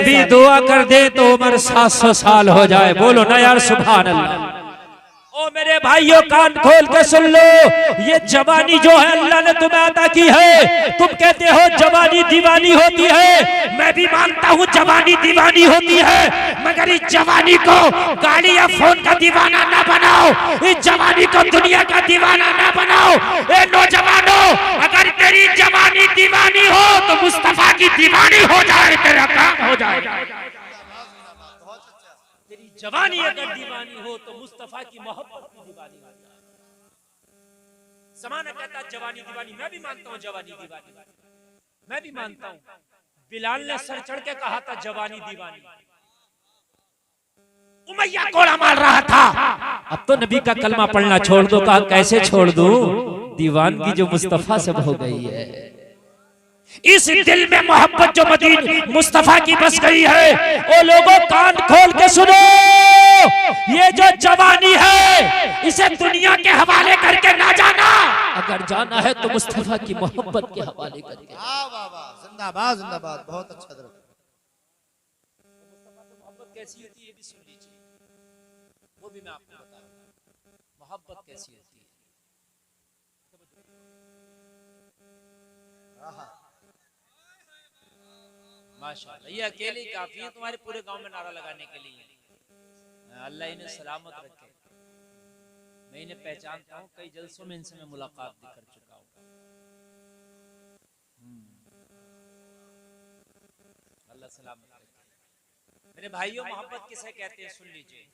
नबी दुआ कर दे तो उम्र 700 साल हो जाए। बोलो ना यार सुभान अल्लाह। ओ मेरे भाइयों कान खोल के सुन लो, ये जवानी जो है अल्लाह ने तुम्हें अता की है। तुम कहते हो जवानी दीवानी होती है, मैं भी मानता हूँ जवानी दीवानी होती है, मगर इस जवानी को गाड़ी या फोन का दीवाना ना बनाओ, इस जवानी को दुनिया का दीवाना ना बनाओ। ए नौजवानों, अगर तेरी जवानी दीवानी हो तो मुस्तफा की दीवानी हो जाए, तेरा काम हो जाएगा। जवानी अगर दीवानी हो तो मुस्तफा की मोहब्बत की दीवानी हो जाए। ज़माना कहता जवानी दीवानी, मैं भी मानता हूँ जवानी दीवानी, मैं भी मानता हूँ। बिलाल ने सर चढ़ के कहा था जवानी दीवानी। उमैया कोड़ा मार रहा था, अब तो नबी का कलमा पढ़ना छोड़ दो। कहा कैसे छोड़ दूं, दीवानगी जो मुस्तफा से हो गई है। इस दिल में मोहब्बत जो मदीन मुस्तफा की बस गई है। ओ लोगों कान खोल के सुनो, ये जो जवानी है इसे दुनिया के हवाले करके ना जाना, अगर जाना है तो मुस्तफा की मोहब्बत के हवाले करके। वाह वाह वाह, जिंदाबाद जिंदाबाद, बहुत अच्छा दर्द। मुस्तफा से मोहब्बत कैसी होती है ये भी सुन लीजिए, वो भी मैं आपको बता रहा हूं मोहब्बत कैसी होती है। माशाअल्लाह, ये अकेले काफी है तुम्हारे पूरे गांव में नारा लगाने के लिए। अल्लाह इन्हें सलामत रखे। मैं इन्हें पहचानता हूँ, कई जलसों में इनसे मैं मुलाकात भी कर चुका हूँ। अल्लाह सलामत रखे। मेरे भाइयों, मोहब्बत किसे कहते हैं सुन लीजिए।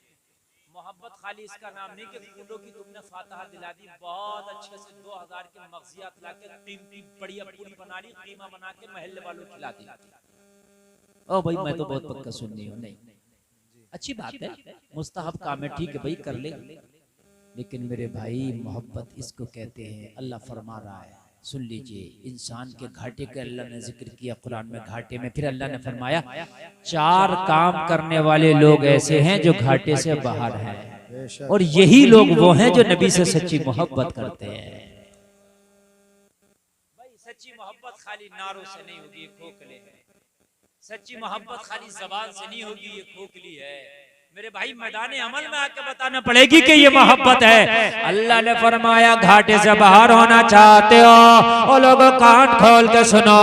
मोहब्बत खाली इसका नाम नहीं कि फूलों की तुमने फातहा दिला दी, बहुत अच्छे से 2000 के मगजियात लाके 3 बढ़िया पूरी बना ली, कीमा बना के महल्ले वालों को खिला दी। ओ भाई मैं तो बहुत पक्का सुननी हूँ। नहीं, अच्छी बात है, मुस्तहब काम है, ठीक है भाई कर ले, लेकिन मेरे भाई मोहब्बत इसको कहते हैं। अल्लाह फरमा रहा है, सुन लीजिए, इंसान के घाटे का अल्लाह ने जिक्र किया कुरान में, घाटे में। फिर अल्लाह ने फरमाया 4 काम करने वाले लोग ऐसे हैं जो घाटे से बाहर हैं, और यही लोग वो हैं जो नबी से सच्ची मोहब्बत करते हैं। भाई सच्ची मोहब्बत खाली नारों से नहीं होगी, ये खोखले है। सच्ची मोहब्बत खाली जबान से नहीं होगी, ये खोखली है। मेरे भाई मैदान अमल में आके बताना पड़ेगी कि ये मोहब्बत है। अल्लाह ने फरमाया घाटे से बाहर होना चाहते हो, वो लोग कान खोल के सुनो,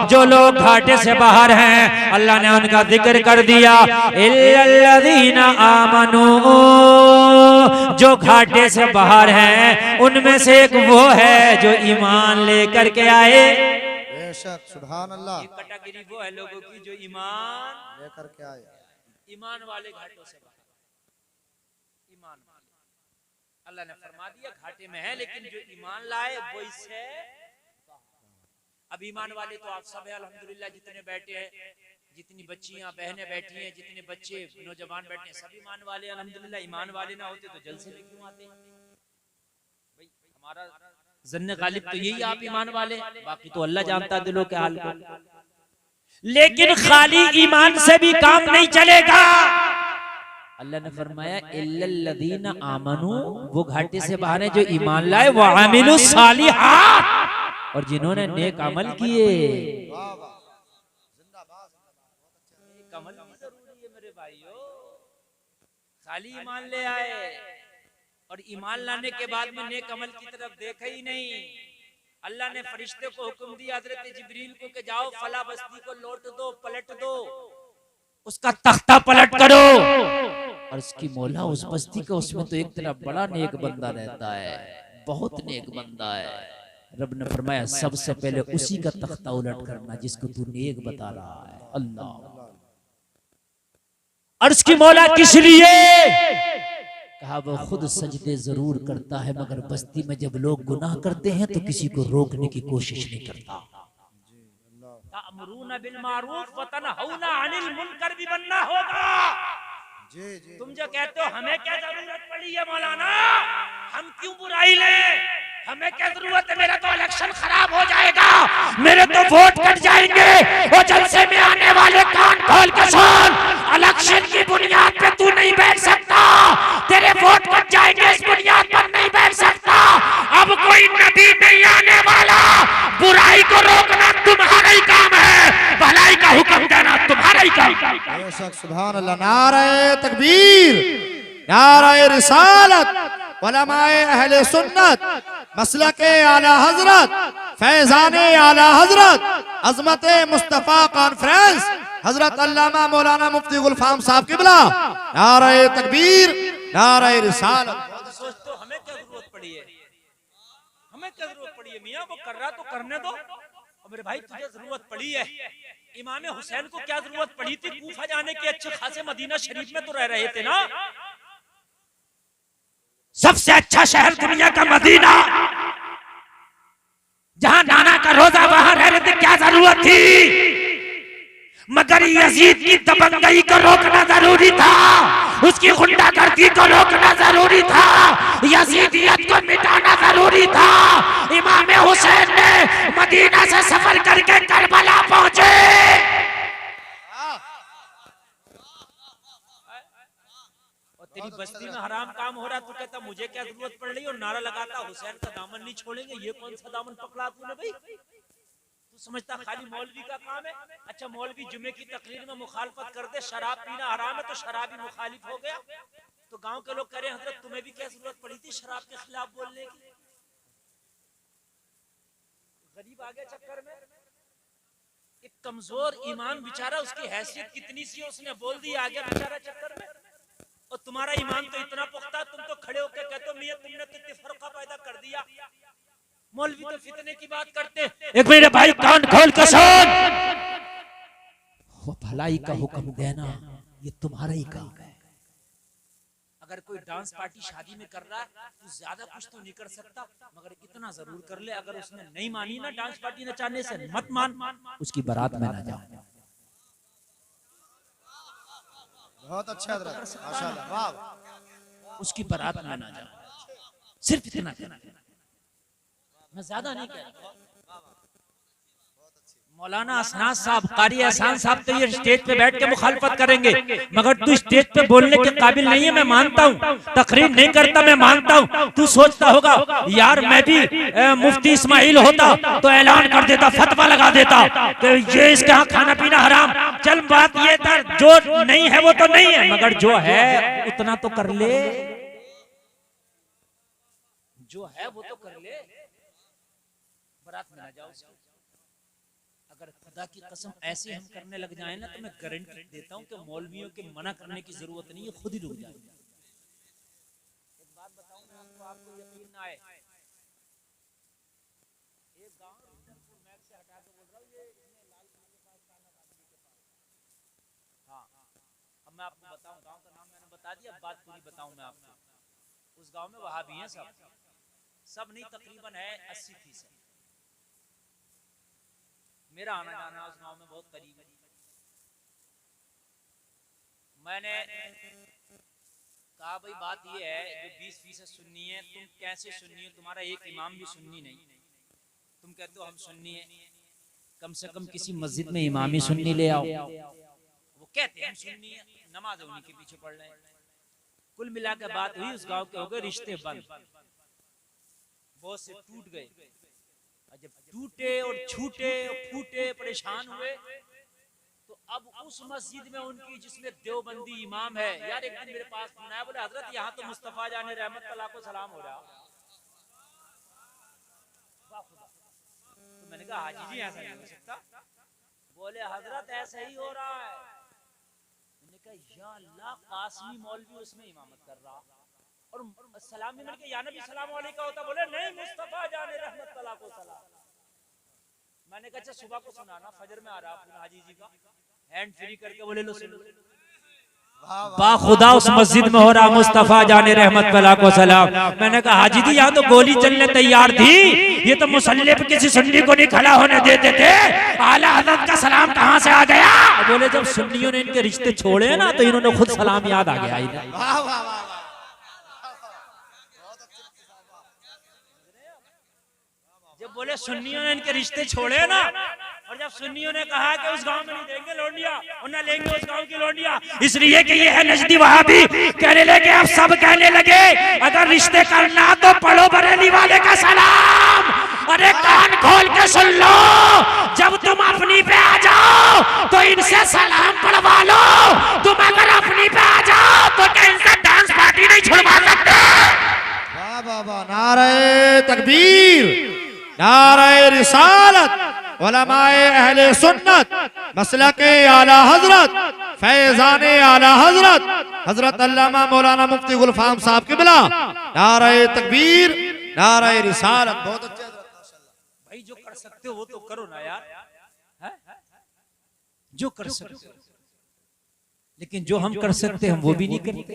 जो लोग घाटे से बाहर हैं अल्लाह ने उनका जिक्र कर दिया। इल्लल्लज़ीना आमनू, जो घाटे से बाहर हैं उनमें से एक वो है जो ईमान लेकर के आए। बेशक सुभान अल्लाह। एक कैटेगरी वो है लोगों की जो ईमान लेकर के आए, ईमान वाले घाटों से बाहर, ईमान वाले। अल्लाह ने फरमा दिया घाटे में है, लेकिन जो ईमान लाए वो इससे। अब ईमान वाले तो आप सब है अल्हम्दुलिल्लाह, जितने बैठे हैं, जितनी बच्चियां बहनें बैठी हैं, जितने बच्चे नौजवान बैठे हैं, सब ईमान वाले अल्हम्दुलिल्लाह। ईमान वाले ना होते तो जलसे में क्यों आते भाई? हमारा जन्ने गालिब तो यही आप ईमान वाले, बाकी तो अल्लाह जानता दिलों के हाल को। लेकिन खाली ईमान से भी काम नहीं चलेगा। अल्लाह ने फरमाया इल्लल्लज़ीना आमनू, वो घाटे से बाहर है जो ईमान लाए, वो आमिलु सालिहात, और जिन्होंने नेक अमल किए। नेक अमल की जरूरी है मेरे भाइयों, खाली ईमान ले आए और ईमान लाने के बाद में नेक अमल की तरफ देखा ही नहीं। अल्लाह ने फरिश्ते को हुक्म दिया हजरत जिब्रील को कि जाओ फला बस्ती को लौट दो, पलट दो, उसका तख्ता पलट करो। और उसकी मौला उस बस्ती का, उसमें तो एक तरफ बड़ा नेक बंदा रहता है, बहुत नेक बंदा है। रब ने फरमाया सबसे पहले उसी का तख्ता उलट करना जिसको तू नेक बता रहा है। अल्लाह, अर्श की मौला किस लिए? कहा वो खुद सजदे जरूर करता है, मगर बस्ती में जब लोग गुनाह करते हैं तो किसी को रोकने की कोशिश नहीं करता। तामुरूना बिल मारूफ व तनहौना अनिल मुनकर भी बनना होगा। तुम जो कहते हो हमें क्या जरूरत पड़ी है मौलाना, हम क्यों बुराई लें, हमें क्या जरूरत है, मेरा तो इलेक्शन खराब हो जाएगा, मेरे तो वोट कट जाएंगे। वो जलसे में आने वाले कान खोल के सुन, इलेक्शन की बुनियाद पे तू नहीं बैठ सकता, तेरे वोट कट जाएंगे, इस बुनियाद पर नहीं बैठ सकता। अब कोई नबी नहीं आने वाला, बुराई को रोकना तुम्हारा ही काम है, भलाई का हुक्म देना तुम्हारा ही बेशक सुभान अल्लाह। नारे तकबीर, नारे रिसालत, उलमाए अहले सुन्नत, मसलके आला हजरत, फैजाने आला हजरत, अजमत मुस्तफा कॉन्फ्रेंस, हजरत अल्लामा मौलाना मुफ्ती गुलफाम साहब किबला। नारे तकबीर, नारे रिसालत। सोचते हो हमें क्या जरूरत पड़ी है, हमें क्या जरूरत पड़ी है? मियाँ वो कर रहा तो करने दो। और मेरे भाई तुझे जरूरत पड़ी है, इमाम हुसैन को क्या जरूरत पड़ी थी कूफा जाने की? अच्छे खासे मदीना शरीफ में तो रह रहे थे ना। सबसे अच्छा शहर दुनिया का मदीना, जहां नाना का रोजा वहां रह रहे थे, क्या जरूरत थी? मगर यजीद की दबंगई को रोकना जरूरी था, उसकी गुंडागर्दी को रोकना जरूरी था, यजीदियत को मिटाना जरूरी था। इमाम हुसैन ने मदीना से सफर करके करबला पहुंचे। और तेरी बस्ती में हराम काम हो रहा, तू कहता मुझे क्या जरूरत पड़ रही, और नारा लगाता हुसैन का दामन नहीं छोड़ेंगे। ये कौन सा दामन पकड़ा तूने भाई? तू समझता खाली मौलवी का काम है? अच्छा मौलवी जुमे की तकरीर में मुखालफत कर दे, शराब पीना हराम है तो शराबी मुखालिफ हो गया। तो गांव के लोग कह रहे हैं हजरत तुम्हें भी क्या जरूरत पड़ी थी शराब के खिलाफ बोलने की? गरीब आ गया चक्कर में। एक कमजोर ईमान बेचारा, उसकी हैसियत कितनी सी उसने बोल दी, आ गया बेचारा चक्कर में। और तुम्हारा ईमान तो इतना पुख्ता, तुम तो खड़े होकर कहते हो मियां तुमने तो तफरका पैदा कर दिया। मौलवी तो फितने की बात करते। एक मेरे भाई कान खोल कर सुन, वो भलाई का हुक्म देना ये तुम्हारा ही काम है। अगर कोई डांस पार्टी शादी में कर रहा है तो ज्यादा कुछ तो नहीं कर सकता, मगर इतना जरूर कर ले, अगर उसने नहीं मानी ना डांस पार्टी नचाने से, मत मान, उसकी बारात में ना जाओ। बहुत अच्छा माशाल्लाह, वाह। उसकी बारात में ना जाओ, सिर्फ इतना कहना, मैं ज्यादा नहीं कह रहा। मौलाना असनाद साहब, कारी एहसान साहब तो ये स्टेज पे बैठ के मुखालफत करेंगे, मगर तू स्टेज पे बोलने के काबिल नहीं है, मैं मानता हूँ। तकरीर नहीं करता, मैं मानता हूँ। तू सोचता होगा यार मैं भी मुफ्ती इस्माइल होता तो ऐलान कर देता, फतवा लगा देता कि ये इसके यहाँ खाना पीना हराम। चल बात ये था, जो नहीं है वो तो नहीं है, मगर जो है उतना तो कर ले, जो है वो तो कर ले, बारात में ना जाओ उसकी। अगर खुदा की कसम ऐसे हम करने लग जाए ना, तो मैं गारंटी देता हूं कि मौलवियों के मना करने की जरूरत नहीं है, खुद ही रुक जाएंगे। एक बात बताऊं मैं आपको, आपको यकीन ना आए, एक गांव रुद्रपुर मैक से हटा के बोल रहा हूं, ये लाल किले के पास काना बादली के पास। हाँ अब मैं आपको बताऊं, गांव का नाम मैंने बता दिया, बात पूरी बताऊं मैं आपको। उस गांव में वहाबी हैं सब नहीं, तकरीबन है 80%। मेरा आना जाना उस गांव में बहुत करीब है। मैंने कहा भाई बात ये है, जो 20% सुन्नी है, तुम कैसे सुन्नी हो? तुम्हारा एक इमाम भी सुन्नी नहीं, तुम कहते हो हम सुन्नी है, कम से कम किसी मस्जिद में इमाम ही सुन्नी ले आओ। वो कहते हैं हम सुन्नी है, नमाज उन्हीं के पीछे पढ़ रहे हैं। कुल मिला के बात हुई, उस गांव के हो गए रिश्ते बंद, बहुत से टूट गए। जब टूटे और छूटे और फूटे, परेशान हुए, तो अब उस मस्जिद में उनकी, जिसमें देवबंदी इमाम है, यार एक दिन मेरे पास फोन आया, बोले हजरत यहाँ तो मुस्तफा जाने रहमत अल्लाह को सलाम हो रहा। तो मैंने कहा हाजी जी ऐसा नहीं हो सकता। बोले हजरत ऐसा ही हो रहा है। मैंने कहा या अल्लाह, कासमी मौलवी उसमें इमामत कर रहा, और सलाम भी मिलके या नबी सलाम अलैका होता। बोले नहीं, मुस्तफा जाने रहमत अल्लाह को सलाम। मैंने कहा अच्छा सुबह को सुनाना, फजर में आ रहा हाजी जी का, हैंड फ्री करके बोले लो सुन। बाखुदा उस मस्जिद में हो रहा मुस्तफा जाने रहमत अल्लाह को सलाम। मैंने कहा हाजी जी यहाँ तो गोली चलने तैयार थी, ये तो मुसल्ले पे किसी सुन्नी को नहीं खड़ा होने देते थे, आला हज़रत का सलाम कहाँ से आ गया? बोले जब सुन्नियों ने इनके रिश्ते छोड़े ना, तो इन्होंने खुद सलाम याद आ गया इधर। जब बोले सुन्नियों ने इनके रिश्ते छोड़े ना, और जब सुन्नियों ने कहा कि उस गांव में नहीं देंगे लौंडिया और ना लेंगे उस गांव की लौंडिया, इसलिए कि ये है नजदी वहाबी, कहने लगे, अब सब कहने लगे अगर रिश्ते करना तो पढ़ो बरेली वाले का सलाम, अरे कान खोल के सुन लो, जब तुम अपनी पे आ जाओ तो इनसे सलाम पढ़वा लो, तुम अगर अपनी पे आ जाओ तो क्या इनसे डांस पार्टी नहीं छुड़वा सकते? वाह वाह वाह, नारे तकबीर, नारे रिसालत, उलमाए अहले सुन्नत, मसलके आला हजरत, फैजाने आला हजरत, हजरत अल्लामा मौलाना मुफ्ती गुलफाम साहब की बिला, नारे तकबीर, नारे रिसालत। बहुत अच्छे भाई जो कर सकते हो वो तो करो ना यार, है? जो कर सकते हो, लेकिन जो हम कर सकते हैं हम वो भी नहीं करते।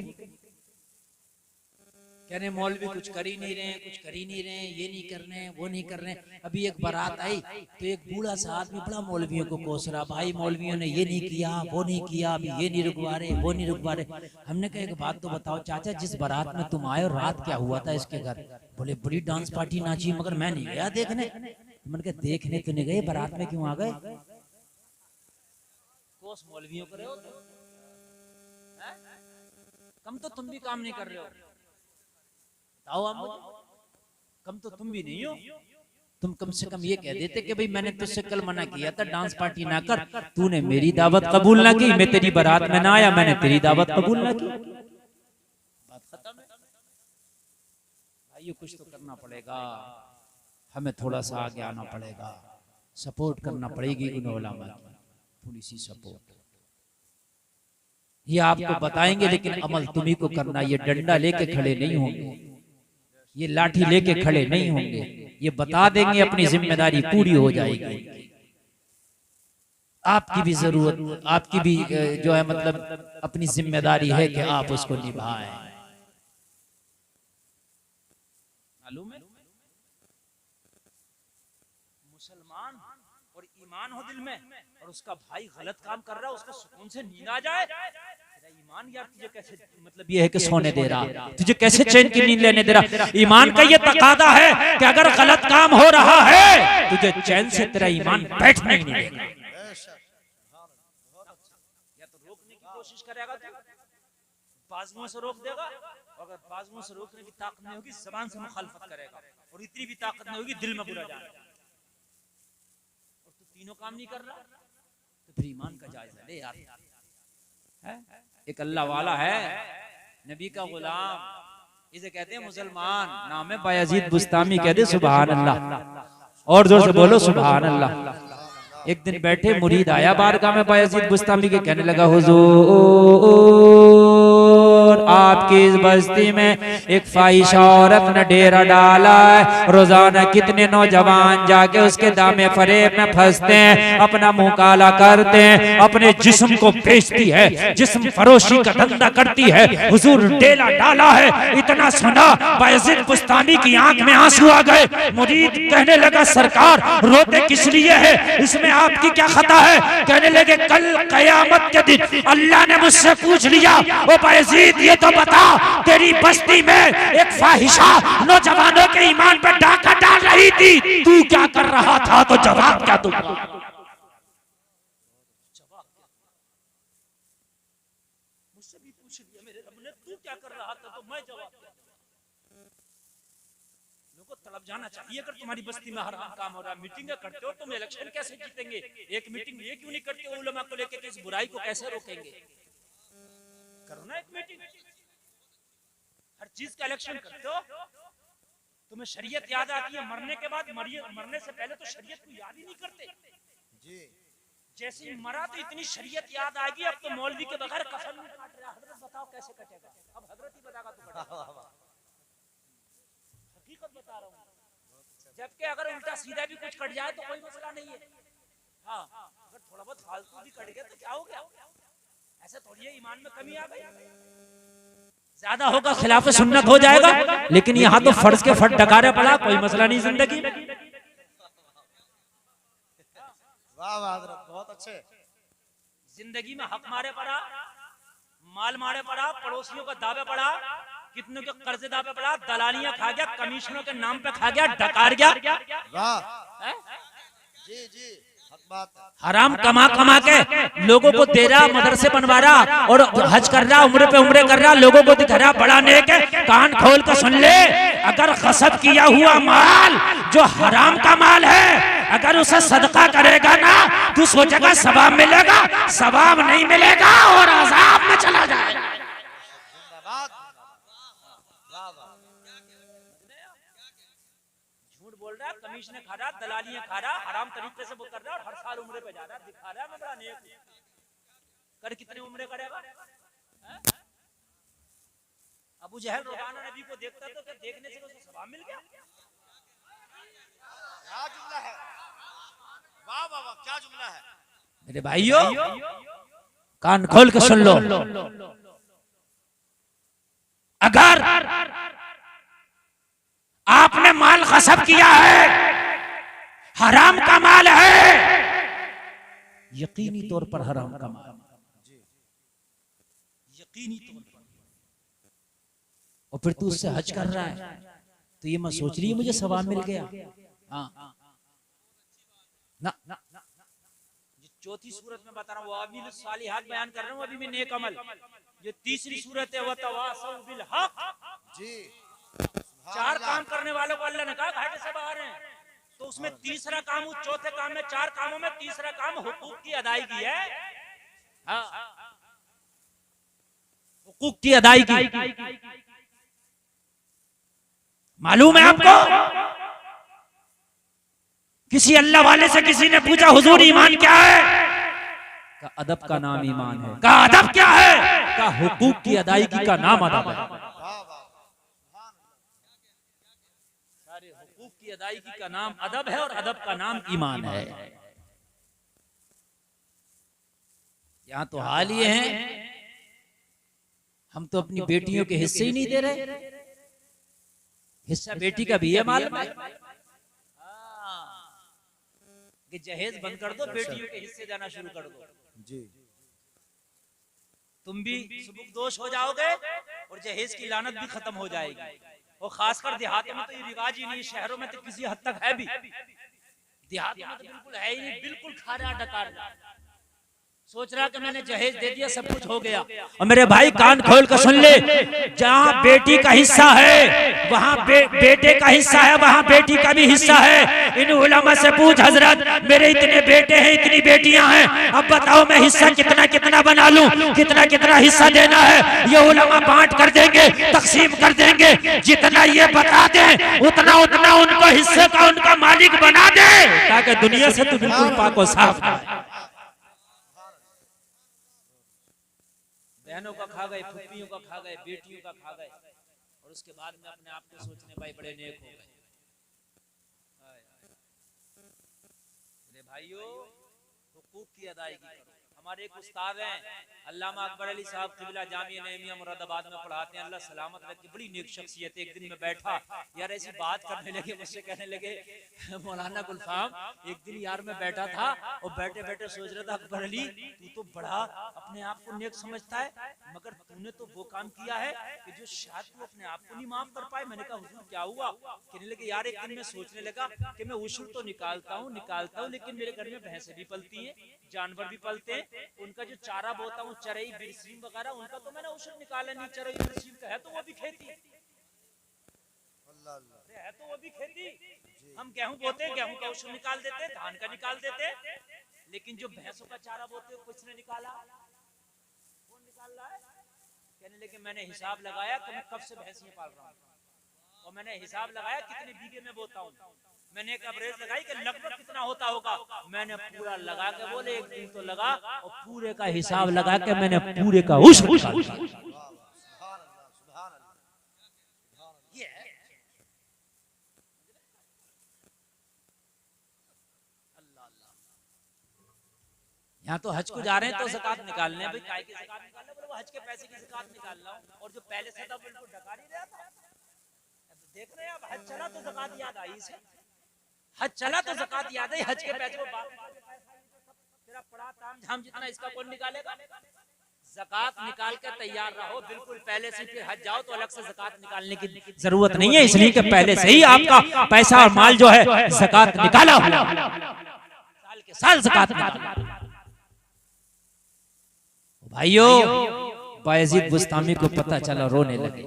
कहने मौलवी कुछ कर ही नहीं रहे, कुछ कर ही नहीं रहे, ये नहीं कर रहे, वो नहीं कर रहे। अभी एक बारात आई तो एक बूढ़ा सा आदमी बड़ा मौलवियों को कोस रहा, भाई मौलवियों ने ये नहीं किया, वो नहीं किया, अभी ये नहीं रुकवा रहे, वो नहीं रुकवा रहे। हमने कहा एक बात तो बताओ चाचा, जिस बारात में तुम आए और रात क्या हुआ था इसके घर? बोले बड़ी डांस पार्टी नाची, मगर मैं नहीं गया देखने। मैंने कहा देखने तो नहीं गए, बारात में क्यों आ गए? कोस मौलवियों कर रहे हो, कम तो तुम भी काम नहीं कर रहे हो। बताओ आप मुझे, कम तो तुम भी नहीं हो। तुम कम से कम ये कह देते कि भाई मैंने तुझसे कल मना किया था डांस पार्टी ना कर, तूने मेरी दावत कबूल ना की, मैं तेरी बारात में ना आया, मैंने तेरी दावत कबूल ना की, बात खत्म है। भाइयों कुछ तो करना पड़ेगा, हमें थोड़ा सा आगे आना पड़ेगा, सपोर्ट करना पड़ेगी उन उलमा की, थोड़ी सी सपोर्ट। ये आपको बताएंगे लेकिन अमल तुम्ही को करना। ये डंडा लेके खड़े नहीं होंगे, ये लाठी लेके खड़े नहीं होंगे, ये बता देंगे, अपनी जिम्मेदारी पूरी हो जाएगी। आपकी भी जरूरत, आपकी भी जो है मतलब अपनी जिम्मेदारी है कि आप उसको निभाएं। मालूम है मुसलमान और ईमान हो दिल में और उसका भाई गलत काम कर रहा है, उसको सुकून से नींद आ जाए। ईमान यार तुझे कैसे मतलब ये है कि सोने दे रहा, तुझे कैसे चैन की नींद लेने दे रहा? ईमान का ये तकादा है कि अगर गलत काम हो रहा है तुझे चैन से तेरा ईमान बैठने नहीं देगा। या तो रोकने की कोशिश करेगा तू, बाजुओं से रोक देगा, अगर बाजुओं से रोकने की ताकत नहीं होगी ज़बान से मुखालफत करेगा, और इतनी भी ताकत नहीं होगी दिल में बुरा जाएगा, और तू तीनों काम नहीं कर रहा तो फिर ईमान का जायजा ले यार। एक अल्लाह वाला है, नबी का गुलाम, इसे कहते हैं मुसलमान, नाम है बायजीद बुस्तामी, कहते सुभान अल्लाह, और जोर से बोलो सुभान अल्लाह। एक दिन बैठे मुरीद आया बारगाह में बायजीद बुस्तामी के, कहने लगा हुजूर आपकी इस बस्ती में एक फाहिश औरत ने डेरा डाला है, रोजाना कितने नौजवान जाके उसके दामे फरेब में फंसते हैं, अपना मुंह काला करते हैं, अपने जिस्म को बेचती है, जिस्म फरोशी का धंधा करती है। हुजूर डेरा डाला है, इतना सुना बायजीद बुस्तामी की आंख में आंसू आ गए। मुरीद कहने लगा सरकार रोते किस लिए है, इसमें आपकी क्या खता है? कहने लगे कल कयामत के दिन अल्लाह ने मुझसे पूछ लिया, ओ बायजीद ये तो बता तेरी बस्ती में एक फाहिशा नौजवानों के ईमान पर डाका डाल रही थी, तू क्या कर रहा था? तो जवाब क्या दूंगा? मुझसे भी पूछ लिया मेरे रब ने, तू क्या कर रहा था? तो मैं जवाब क्या? लोगों को तलब जाना चाहिए अगर तुम्हारी बस्ती में हराम काम हो रहा है। मीटिंग करते हो तुम, इलेक्शन कैसे जीतेंगे? एक मीटिंग ये क्यों नहीं करते हो उलमा को लेकर कि इस बुराई को कैसे रोकेंगे? करो ना एक मीटिंग, हर चीज का इलेक्शन करते हो। तुम्हें शरीयत याद आती है मरने के बाद, मरने से पहले तो शरीयत को याद ही नहीं करते जी। जैसे ही मरा तो इतनी शरीयत याद आएगी, अब तो मौलवी के बगैर कफन नहीं काट रहा। हजरत बताओ कैसे कटेगा? अब हजरत ही बताएगा तो कटेगा। हकीकत बता रहा हूँ, जबकि अगर उल्टा सीधा भी कुछ कट जाए तो कोई मसला नहीं है। हाँ, अगर थोड़ा बहुत फालतू भी कट गया तो क्या हो गया? ऐसा थोड़ी है ईमान में कमी आ गई, ज्यादा होगा खिलाफ सुन्नत हो जाएगा, लेकिन यहाँ तो फर्ज के फट डकारे पड़ा, कोई मसला नहीं जिंदगी में। वाह वाह बहुत अच्छे। जिंदगी में हक मारे पड़ा, माल मारे पड़ा, पड़ोसियों का दावे पड़ा, कितनों के कर्जे दावे पड़ा, दलालियां खा गया, कमीशनों के नाम पे खा गया, डकार गया। वाह जी जी, हराम कमा कमा के लोगों को दे रहा, मदरसे बनवा रहा और हज कर रहा, उम्रे पे उम्रे कर रहा, लोगों को दिखा रहा बड़ा नेक है। कान खोल कर सुन ले, अगर गसब किया हुआ माल जो हराम का माल है, अगर उसे सदका करेगा ना तो सोचेगा सवाब मिलेगा, सवाब नहीं मिलेगा और अजाब में चला जाएगा। झूठ बोल रहा, कमीशन खा रहा, दलालियां खा रहा, हराम तरीके से वो कर रहा और हर साल उम्रे पे जा रहा, दिखा रहा है मैं बड़ा नेक हूं। कर कितने उम्रे करेगा? अबू जहल रोजाना नबी को देखता तो क्या देखने से उसे सवाब मिल गया? क्या जुमला है, वाह वाह वाह, क्या जुमला है। मेरे भाइयों कान खोल के सुन लो, अगर आपने माल गसब किया है, हराम का माल है, यकीनी तौर पर हराम का माल, यकीनी तौर पर, और फिर तू उससे हज कर रहा है तो ये मत सोच रही मुझे सवाब मिल गया। हाँ ना, चौथी सूरत में बता रहा हूँ, वाबिल सालिहात बयान कर रहा हूँ अभी मैं नेक अमल। ये तीसरी सूरत है, वतवासौ बिल हक जी। चार काम करने वालों को अल्लाह ने कहा घाटे से बाहर हैं, तो उसमें तीसरा काम, उस चौथे काम में, चार कामों में तीसरा काम हुकूक की अदायगी है। हाँ, हुकूक की अदायगी। मालूम है आपको, किसी अल्लाह वाले से किसी ने पूछा हुजूर ईमान क्या है? का अदब का नाम ईमान है। का अदब क्या है? का हुकूक की अदायगी का नाम अदब है। सारे हुकूक की अदायगी का नाम अदब है और अदब का नाम ईमान है। यहाँ तो हाल ये है, हम तो अपनी बेटियों के हिस्से ही नहीं दे रहे। हिस्सा बेटी का भी है मालूम है कि जहेज बंद कर दो, बेटियों के हिस्से जाना शुरू कर दो जी। तुम भी सुबुकदोश हो जाओगे और जहेज की लानत भी खत्म हो जाएगी। और खासकर देहातों में तो ये रिवाज ही नहीं, शहरों में तो किसी हद तक है भी, देहातों में तो बिल्कुल है ही नहीं, बिल्कुल खारा डकार सोच रहा कि मैंने जहेज दे दिया सब कुछ हो गया। और मेरे भाई कान खोल कर सुन ले, जहाँ बेटी का हिस्सा है वहाँ बेटे का हिस्सा है, वहाँ बेटी का भी हिस्सा है। इन उलमा से पूछ हजरत मेरे इतने बेटे हैं, इतनी बेटियां हैं, अब बताओ मैं हिस्सा कितना कितना बना लूं, कितना कितना हिस्सा देना है? ये उलमा बांट कर देंगे, तकसीम कर देंगे, जितना ये बता दें उतना उतना उनको हिस्से का उनका मालिक बना दे, ताकि दुनिया से तो बिल्कुल पाक और साफ है। बहनों का खा गए, फुप्पियों का खा गए, बेटियों का खा गए, और उसके बाद में अपने आप को सोचने भाई बड़े नेक हो गए। मेरे भाइयों, हुकूक की अदायगी करो। हमारे एक उस्ताद हैं अल्लामा अकबर अली साहब क़िबला जामिया नईमिया मुरादाबाद में पढ़ाते हैं, अल्लाह सलामत रखे, बड़ी नेक शख्सियत है। एक दिन में बैठा यार ऐसी बात करने लगे, मुझसे कहने लगे मौलाना गुलफाम, एक दिन यार मैं बैठा था और बैठे बैठे सोच रहा था अकबर अली तू तो बड़ा अपने आप को नेक समझता है, मगर तूने तो वो काम किया है कि जो शायद तू अपने आप को नहीं माफ कर पाए। मैंने कहा हुजूर क्या हुआ? कहने लगे यार एक दिन मैं सोचने लगा कि मैं उशुर तो निकालता हूँ, लेकिन मेरे घर में भैंसें भी पलती हैं, जानवर भी पलते हैं, उनका जो चारा बोता हूँ, चरई बिरसीम वगैरह, उनका तो मैंने उशुर निकाला नहीं। चरई बिरसीम का है तो वो भी खेती है तो वो भी खेती। हम गेहूं बोते, गेहूं का उशुर निकाल देते, धान का निकाल देते, लेकिन जो भैंसों का चारा बोते हैं किसने निकाला? कौन निकाल रहा है? कहने लगे मैंने हिसाब लगाया कि मैं कब से भैंसियां पाल रहा हूँ, और मैंने हिसाब लगाया कितने बीघे में बोता हूँ, मैंने एक एवरेज लगाई कि लगभग कितना होता होगा। मैंने पूरा लगा के बोले एक दिन तो लगा, और पूरे का हिसाब लगा के मैंने पूरे का उशुर निकाला। यहाँ तो हज को जा रहे हैं तो ज़कात निकालने हैं, भाई काय की ज़कात निकालना, बोले वो हज के पैसे की ज़कात निकाल रहा हूँ, और जो पहले से था वो बिल्कुल डका नहीं रहा था। देख रहे हैं आप, हज चला तो ज़कात याद आई इसे, हज चला तो ज़कात याद आई, हज के पैसे को तेरा पड़ा ताम झाम जितना इसका कौन निकालेगा? ज़कात निकाल के तैयार रहो बिल्कुल पहले से, फिर हज जाओ तो अलग से ज़कात निकालने की जरूरत नहीं है, इसलिए कि पहले से ही आपका पैसा और माल जो है ज़कात निकाला हुआ, साल के साल ज़कात निकाला। भाइयों बायजीद बुस्तामी को पता चला, रोने लगे।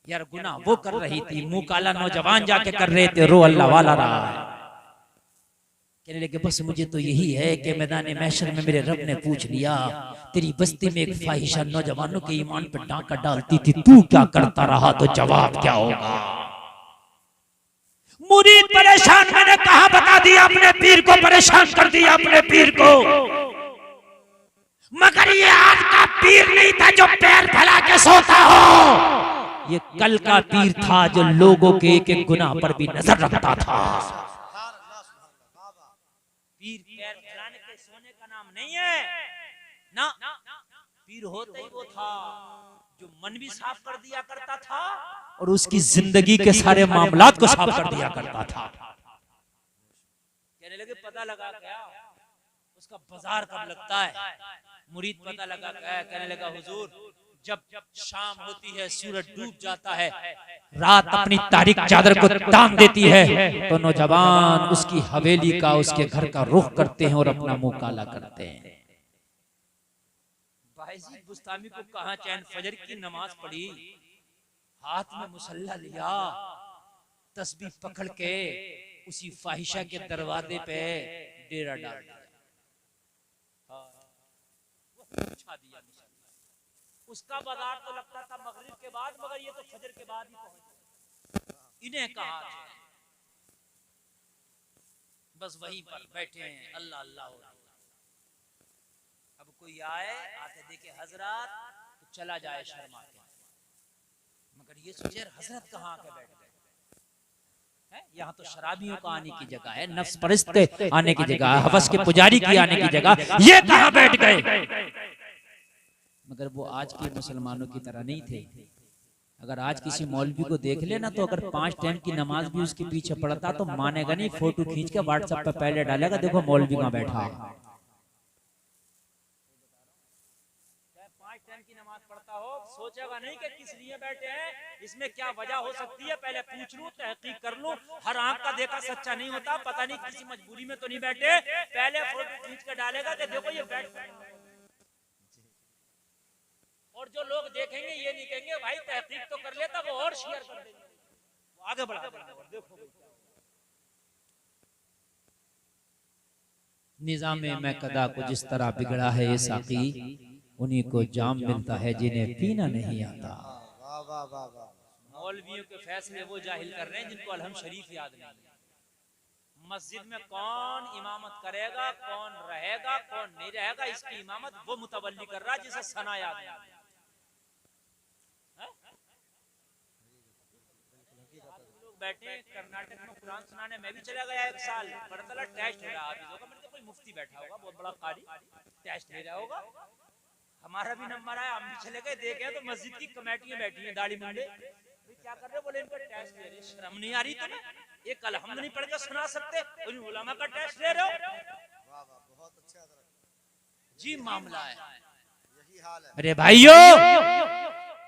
यार गुनाह वो कर रही थी, मुंह काला नौजवान जाके कर रहे थे, रो अल्लाह वाला रहा है। कहने लगे बस मुझे तो यही है कि मैदान महशर में मेरे रब ने पूछ लिया, तेरी बस्ती में एक फाहिशा नौजवानों के ईमान पर डांका डालती थी, तू क्या करता रहा, तो जवाब क्या होगा। मुरीद परेशान, मैंने कहा बता दिया, अपने पीर को परेशान कर दिया, अपने पीर को। मगर ये आज का पीर नहीं था जो पैर फैला के सोता हो, ये कल का पीर था जो लोगों के एक एक गुनाह पर भी नजर रखता था। पीर पैर फैलाने के सोने का नाम नहीं है ना, पीर होते ही वो था जो मन भी साफ कर दिया करता था और उसकी जिंदगी के सारे मामलात को साफ कर दिया करता था। कहने लगे पता लगा क्या उसका बाजार कब लगता है। मुरीद पता लगा क्या, कहने लगा हुजूर जब शाम होती है, सूरज डूब जाता है, रात अपनी तारीख चादर को तान देती है, तो नौजवान उसकी हवेली का, उसके घर का रुख करते हैं और अपना मुंह काला करते हैं। बायजीद बुस्तामी को कहा चैन फजर की नमाज पढ़ी, हाथ में मुसल्ला लिया, तस्बीह पकड़ के उसी फाहिशा के दरवाजे पे डेरा डाल दिया, बिछा दिया। उसका बाजार तो लगता था मगरिब के बाद, मगर ये तो फजर के बाद ही पहुंचे। इन्हें कहा बस वहीं पर बैठे हैं, अल्लाह अल्लाह हो रहा। अब कोई आए, आते देखे हजरत तो चला जाए शर्मा के, मगर ये सोचे हजरत कहाँ आके बैठ गए। यहाँ तो शराबियों का आने की जगह है, नफ्स परस्त आने की जगह है, हवस के पुजारी की आने की जगह, ये कहाँ बैठ गए। मगर वो आज के मुसलमानों की तरह नहीं थे। अगर आज किसी मौलवी को देख लेना तो अगर 5 टाइम की नमाज भी उसके पीछे पड़ता तो मानेगा नहीं, फोटो खींच के व्हाट्सएप पर पहले डालेगा, देखो मौलवी कहाँ बैठा है। 5 टाइम की नमाज पढ़ता हो, सोचेगा नहीं कि किस लिए बैठे हैं, इसमें क्या वजह हो सकती है, पहले पूछ लूं, तहकीक कर लूं। हर आंख का देखा सच्चा नहीं होता, पता नहीं किसी मजबूरी में तो नहीं बैठे, पहले फोटो खींच के डालेगा कि देखो ये बैठ। और जो लोग देखेंगे ये नहीं कहेंगे भाई तहकीक तो कर लेता, वो और शेयर कर देंगे, वो आगे बढ़ा देंगे। देखो निजाम में कदा को जिस तरह बिगड़ा है ये साकी, उन्हीं को जाम मिलता है जिन्हें पीना नहीं आता। मौलवियों के फैसले वो जाहिल कर रहे हैं जिनको अलहम शरीफ याद नहीं। मस्जिद में कौन इमामत करेगा, कौन रहेगा, कौन नहीं रहेगा, इसकी इमामत वो मुतवल्ली कर रहा है जिसे सना याद नहीं। बैठे कर्नाटक में कुरान सुनाने, मैं भी चला गया 1 साल, पता चला टेस्ट हो रहा है, मैंने कोई मुफ्ती बैठा होगा बहुत बड़ा कारी, टेस्ट ले रहा होगा, हमारा भी नंबर आया, हम भी चले गए, देखे तो मस्जिद की कमेटियां बैठी हैं दाढ़ी मुंडे, क्या कर रहे, बोले इनका टेस्ट ले रहे, शर्म नहीं आ रही तुम्हें, एक अलहम्द नहीं पढ़ के सुना सकते, उलमा का टेस्ट ले रहे हो। जी मामला है, यही हाल है। अरे भाइयों,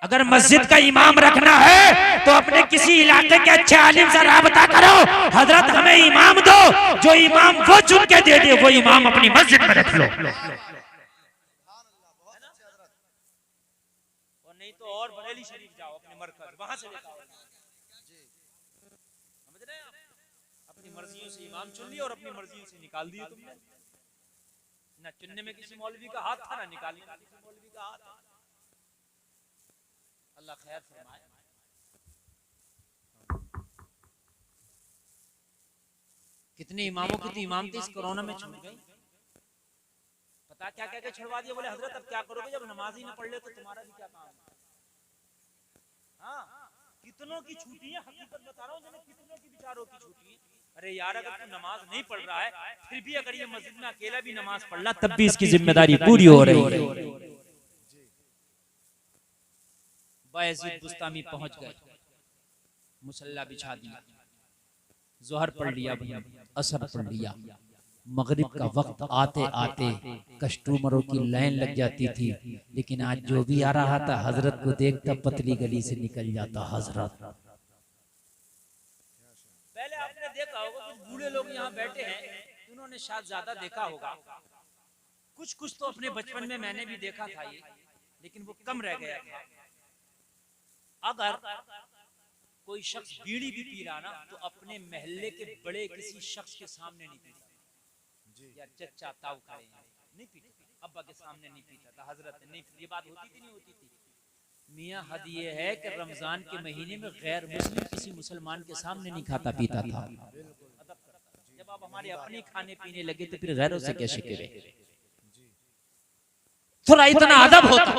अगर मस्जिद का इमाम रखना है तो अपने किसी इलाके के अच्छे आलिम से राबता करो, हजरत हमें इमाम दो, जो इमाम वो चुन के दे दे, वो इमाम अपनी मस्जिद में रख लो। और नहीं तो और बरेली शरीफ जाओ, अपने मरकज वहां से लेकर आओ, समझ रहे हैं आप? अपनी मर्जियों से इमाम चुन लिया और अपनी मर्जियों से निकाल दिए तुमने। ना चुनने में किसी मौलवी का हाथ था, ना निकालने में किसी मौलवी का हाथ था। अल्लाह खैर फरमाए। कितने इमामों की तो इमामती इस कोरोना में छूट गई, पता क्या क्या छुड़वा दिया, बोले हजरत अब क्या करोगे, जब नमाज ही ना पढ़ ले तो तुम्हारा भी क्या काम है। हाँ, कितनों की छूटी है, हकीकत बता रहा हूँ, कितनों की बेचारों की छूटी है। अरे यार अगर तू नमाज नहीं पढ़ रहा है, फिर भी अगर ये मस्जिद में अकेला भी नमाज पढ़ रहा, तब भी इसकी जिम्मेदारी पूरी हो रही है। बायजीद बुस्तामी पहुंच गए, मुसल्ला बिछा दिया, जोहर पढ़ लिया, असर पढ़ लिया, मगरिब का वक्त आते आते कस्टमरों की लाइन लग जाती थी, लेकिन आज जो भी आ रहा था हजरत को देखता पतली गली से निकल जाता। हजरत पहले आपने देखा होगा कुछ बूढ़े लोग यहाँ बैठे हैं, उन्होंने शायद ज्यादा देखा होगा, कुछ तो अपने बचपन में मैंने भी देखा था ये, लेकिन वो कम रह गया था। अगर कोई शख्स बीड़ी भी पी रहा ना तो अपने महल्ले के बड़े किसी शख्स के सामने नहीं पीता, या चचा ताऊ खड़े हैं नहीं पीता, अब्बा के सामने नहीं पीता था, हजरत नहीं, ये बात होती थी नहीं होती थी। मियाँ हद ये है कि रमजान के महीने में गैर मुस्लिम किसी मुसलमान के सामने नहीं खाता पीता था। जब आप हमारे अपने खाने पीने लगे तो फिर गैरों से कैसे करे? थोड़ा इतना अदब होता।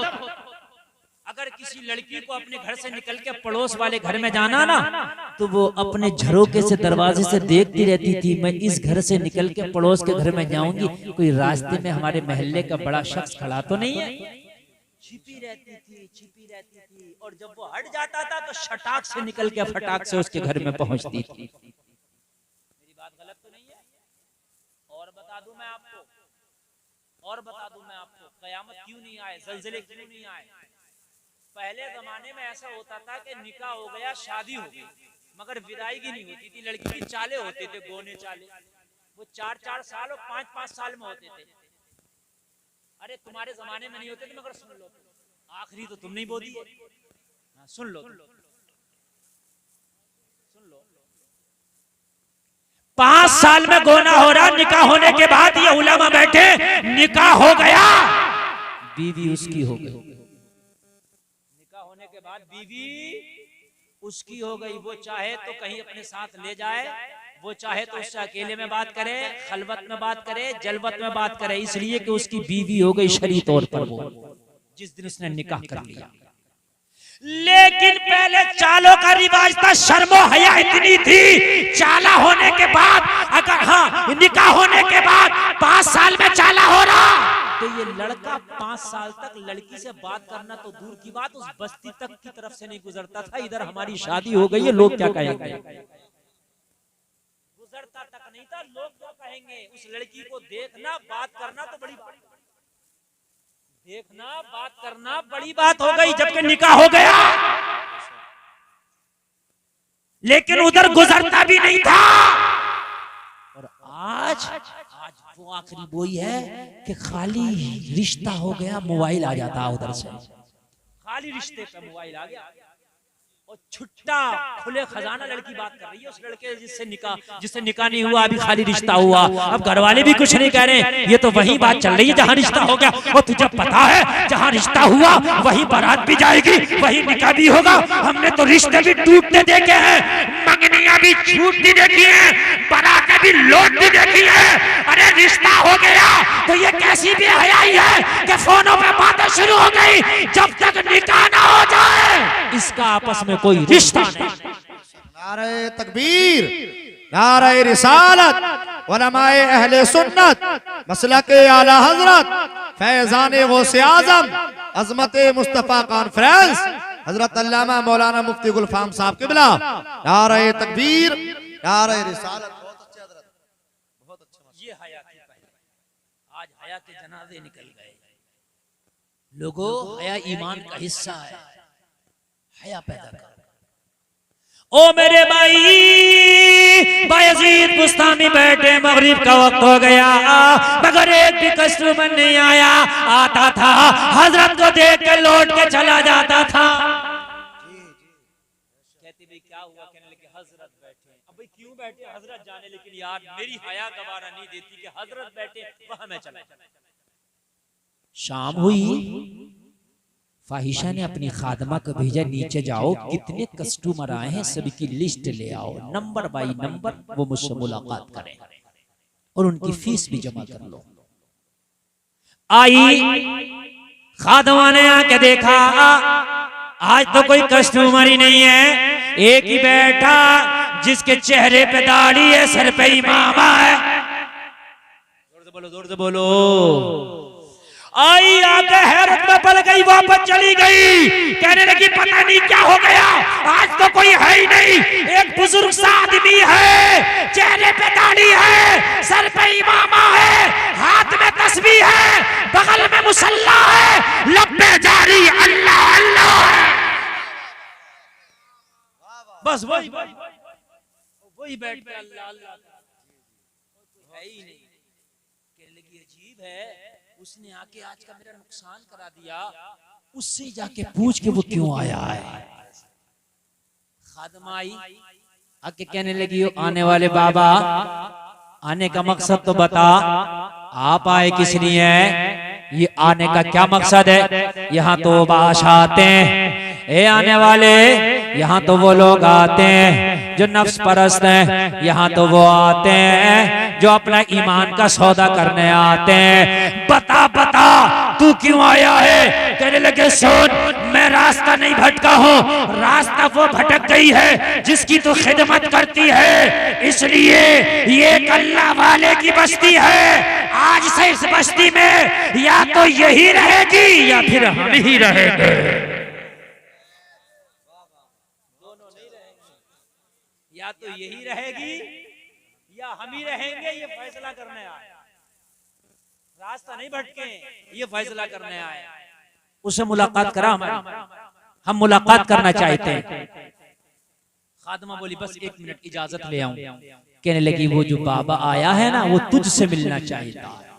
अगर किसी लड़की को अपने घर से निकल के पड़ोस वाले घर में जाना ना तो वो अपने झरोके से दरवाजे से देखती रहती थी, मैं इस घर से निकल के पड़ोस के घर में जाऊंगी, कोई रास्ते में हमारे महल्ले का बड़ा शख्स खड़ा तो नहीं है। छिपी रहती थी और जब वो हट जाता था तो शटाक से निकल के फटाक से उसके घर में पहुंचती थी। मेरी बात गलत तो नहीं है? और बता दूं मैं आपको कयामत क्यों नहीं आए, जलजले क्यों नहीं आए? पहले जमाने में ऐसा होता था कि निकाह हो गया, शादी हो गई, मगर विदाईगी नहीं होती थी। लड़की के चाले होते थे, गोने चाले, वो 4-4 साल और 5-5 साल में होते थे। अरे तुम्हारे जमाने में नहीं होते थे, मगर सुन लो, आखिरी तो तुम नहीं बोली है। हाँ, सुन लो 5 साल में गोना हो रहा, निकाह होने के बाद ये उलमा बैठे, निकाह हो गया, बीवी उसकी हो गई। निकाह होने के बाद बीवी उसकी हो गई। वो चाहे तो कहीं अपने साथ ले जाए, वो चाहे तो उससे अकेले में बात करे, खलवत में बात करे, जलवत में बात करे, इसलिए कि उसकी बीवी हो गई शरई तौर पर वो जिस दिन उसने निकाह कर लिया। लेकिन पहले चालों का रिवाज था, शर्मो हया इतनी थी, चाला होने के बाद अगर हाँ निकाह होने के बाद 5 साल में चाला हो रहा तो ये लड़का 5 साल तक लड़की से बात करना तो दूर की बात, उस बस्ती तक की तरफ से नहीं गुजरता था। इधर हमारी शादी हो गई है, लोग क्या कहेंगे? गुजरता तक नहीं था, लोग क्या कहेंगे? उस लड़की को देखना, बात करना तो बड़ी बात, देखना बात करना बड़ी बात हो गई, जबकि निकाह हो गया। लेकिन उधर गुजरता भी नहीं था। और आज वो आखिरी वही है कि खाली रिश्ता हो गया, मोबाइल आ जाता उधर से, खाली रिश्ते पे मोबाइल आ गया और छुट्टा खुले खजाना लड़की बात कर रही है उस लड़के जिससे निकाह नहीं हुआ, अभी खाली रिश्ता हुआ। अब घर वाले भी कुछ नहीं कह रहे, ये तो वही बात चल रही है जहाँ रिश्ता हो गया। और तुझे पता है जहाँ रिश्ता हुआ वही बारात भी जाएगी, वही निकाह भी होगा। हमने तो रिश्ते भी टूटते देखे हैं, मंगनियां भी छूटती देखी है, बारातें भी लौटती देखी है। अरे रिश्ता हो गया तो ये कैसी भी हयाई है कि फोनों पे बातें शुरू हो गई, जब तक निकाह ना हो जाए इसका आपस में कोई रिश्ता नहीं। नारे तकबीर, नारे रिसालत, उलमाए अहले सुन्नत, मसलके आला हजरत, फैजाने गौसे आजम, अजमत मुस्तफा कॉन्फ्रेंस, हजरत अल्लामा मौलाना मुफ्ती गुलफाम साहब किबला, नारे तकबीर, नारे रिसालत। बहुत अच्छे हजरत, बहुत अच्छा। ये हया की पहले, आज हया के जनाजे निकल गए। लोगों, हया ईमान का हिस्सा है, हया पैदा कर। ओ मेरे भाई बायजीद बुस्तामी बैठे, मगरिब का वक्त हो गया मगर एक भी कस्टमर नहीं आया। आता था हजरत को देख के लौट के चला जाता था। कहते भाई क्या हुआ? कहने लगे हजरत बैठे। अब भाई क्यों बैठे? हजरत जाने, लेकिन यार मेरी हया गवारा नहीं देती कि हजरत बैठे वहां मैं चला। शाम हुई, फाहिशा ने अपनी खादमा को भेजा, नीचे जाओ, कितने कस्टमर आए हैं सभी की लिस्ट ले आओ, नंबर बाई नंबर वो मुझसे मुलाकात करें और उनकी फीस भी जमा कर लो। आई खादमा ने आके देखा आज तो कोई कस्टमर ही नहीं है, एक ही बैठा जिसके चेहरे पे दाढ़ी है, सर पे इमामा है। जोर से बोलो, जोर से बोलो। आई आके हैरत में पड़ गई, वापस चली गई, कहने लगी पता नहीं क्या हो गया, आज तो कोई है ही नहीं। एक बुजुर्ग सा आदमी है, चेहरे पे दाढ़ी है, सर पे इमामा है, हाथ में तस्बीह है, बगल में मुसल्ला है, लब पे जारी अल्लाह अल्लाह है। बस वही बैठ के अल्लाह अल्लाह, है ही नहीं। कहने लगी अजीब है, उसने आके आज का मेरा नुकसान करा दिया, उससे जाके पूछ के वो क्यों आया है। खादमा आई, आके कहने लगी आने वाले बाबा, आने का मकसद तो बता, आप आए किस लिए हैं, ये आने का क्या मकसद है। यहाँ तो बादशाह आते हैं, ए आने वाले, यहाँ तो वो लोग आते हैं जो नफ्स परस्त हैं, यहाँ तो वो आते हैं जो अपना ईमान का सौदा करने आते हैं। बता बता तू क्यों आया है। कहने लगे सुन, मैं रास्ता नहीं भटका हूँ, रास्ता वो भटक गई है जिसकी तू खिदमत करती है, इसलिए ये अल्लाह वाले की बस्ती है। आज से इस बस्ती में या तो यही रहेगी या फिर हम ही रहेंगे। दोनों नहीं रहेंगे, या तो यही रहेगी या हम ही रहेंगे। ये फैसला करने आए, रास्ता नहीं भटके, ये फैसला करने आए। उससे मुलाकात करा हमारी, हम मुलाकात करना चाहते हैं। खादमा बोली बस 1 मिनट इजाजत ले आऊं। कहने लगी वो जो बाबा आया है ना, वो तुझसे मिलना चाहता है।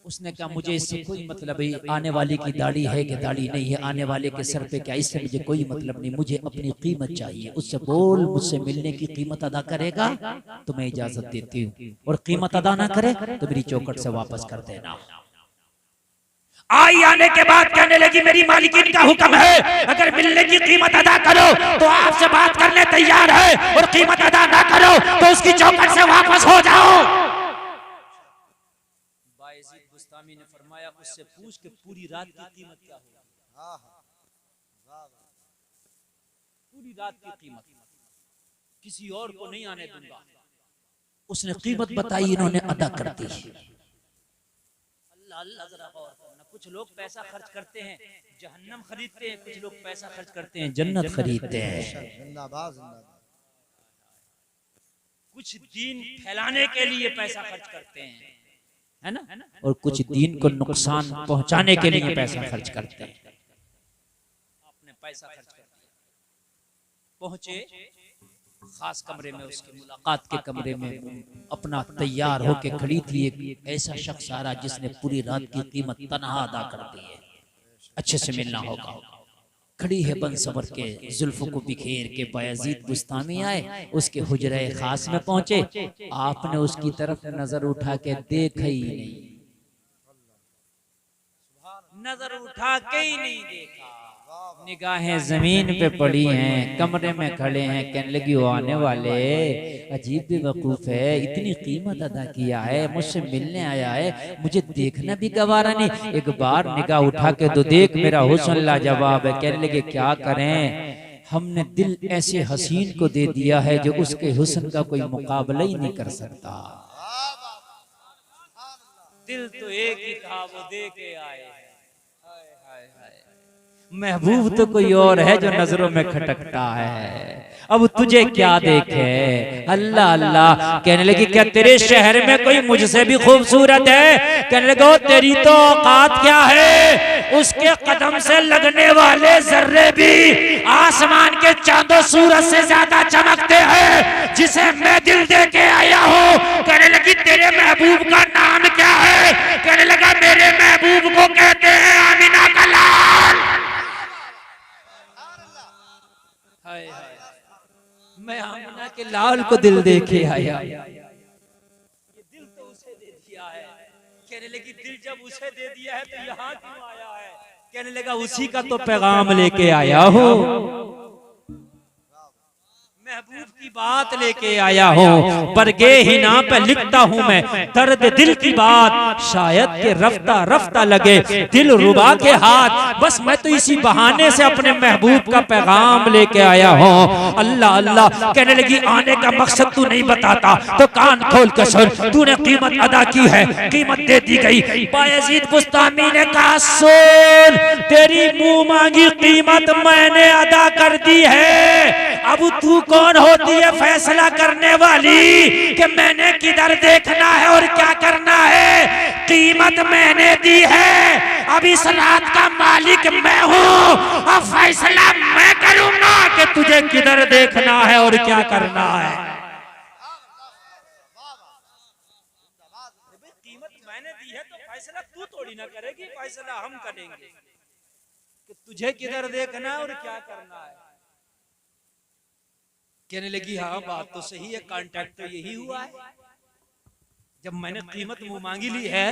उसने कहा मुझे इससे कोई मतलब है, आने वाले की दाढ़ी है कि दाढ़ी नहीं है, आने वाले के सर पे क्या, इससे मुझे कोई मतलब नहीं, मुझे अपनी कीमत चाहिए। उससे बोल, मुझसे मिलने की कीमत अदा करेगा तो मैं इजाजत देती हूँ, और कीमत अदा ना करे तो मेरी चौखट से वापस कर देना। आई आने के बाद कहने लगी मेरी मालिकिन का हुक्म है, अगर मिलने की कीमत अदा करो तो आपसे बात करने तैयार है, और कीमत अदा ना करो तो उसकी चौखट से वापस हो जाओ। बायजीद बुस्तामी ने फरमाया उससे पूछ के पूरी रात की कीमत क्या होगी। पूरी रात की कीमत किसी और को नहीं आने दूंगा। उसने कीमत बताई, इन्होंने अदा कर दी। अल्लाह अल्लाह जरा गौर करना, कुछ लोग पैसा खर्च करते हैं जहन्नम खरीदते हैं, कुछ लोग पैसा खर्च करते हैं जन्नत खरीदते हैं। कुछ दीन फैलाने के लिए पैसा खर्च करते हैं, है ना, और कुछ दीन को नुकसान पहुंचाने के लिए पैसा खर्च करते हैं। आपने पैसा खर्च कर दिया, पहुंचे खास कमरे में, उसके मुलाकात के कमरे में अपना तैयार होके खड़ी थी एक ऐसा शख्स आ रहा जिसने पूरी रात की कीमत तनहा अदा कर दी है, अच्छे से मिलना होगा। खड़ी है बन सबर के, जुल्फों को बिखेर के। बायजीद बुस्तामी आए, उसके हुजरे खास में पहुंचे, आपने उसकी तरफ नजर उठा के देखा ही नहीं, नजर उठा के ही नहीं देखा। निगाहें जमीन पे पड़ी हैं, कमरे में खड़े हैं। कहने लगी वो आने वाले अजीब बेवकूफ है, इतनी कीमत अदा किया है, मुझसे मिलने आया है, मुझे देखना भी गवारा नहीं, एक बार निगाह उठा के तो देख, मेरा हुस्न लाजवाब है। कहने लगे क्या करें, हमने दिल ऐसे हसीन को दे दिया है जो उसके हुस्न का कोई मुकाबला ही नहीं कर सकता। दिल तो एक ही था, वो दे के आए। महबूब तो कोई और है जो नजरों में खटकता है, अब तुझे क्या देखे। अल्लाह अल्लाह। कहने लगी क्या तेरे शहर में कोई मुझसे भी खूबसूरत है। कहने लगे तेरी तो औकात क्या है, उसके कदम से लगने वाले जर्रे भी आसमान के चांदो सूरज से ज्यादा चमकते हैं, जिसे मैं दिल दे के आया हूँ। कहने लगी तेरे महबूब का नाम क्या है। कहने लगा मेरे महबूब को कहते हैं आमिना का लाल। हाय हाय, मैं आमिना के लाल को दिल दे के आया। ये दिल तो उसे दे दिया है। कहने लगी दिल जब उसे दे दिया है तो यहाँ क्यों आया है। कहने लगा उसी का तो पैगाम लेके आया हूँ, महबूब की बात लेके आया हूँ। बरगे हिना पे लिखता हूँ मैं दर्द दिल की बात, शायद के रफ्ता रफ्ता लगे दिल रुबा के हाथ। बस मैं तो इसी बहाने से अपने महबूब का पैगाम लेके आया हूँ। अल्लाह अल्लाह। कहने लगी आने का मकसद तू नहीं बताता तो कान खोल कर सुन, तूने कीमत अदा की है, कीमत दे दी गई। बायजीद बुस्तामी ने कहा सुन, तेरी मुंह मांगी कीमत मैंने अदा कर दी है। अब तू कौन होती है फैसला करने वाली कि मैंने किधर देखना है और क्या करना है। कीमत मैंने दी है, अब इस रात का मालिक मैं हूँ, अब फैसला मैं करूंगा कि तुझे किधर देखना है और क्या करना है। कीमत मैंने दी है तो फैसला तू थोड़ी ना करेगी, फैसला हम करेंगे कि तुझे किधर देखना है और क्या करना है। कहने लगी हाँ बात तो सही है, कांटेक्ट तो यही हुआ है। जब मैंने कीमत मुंह मांगी ली है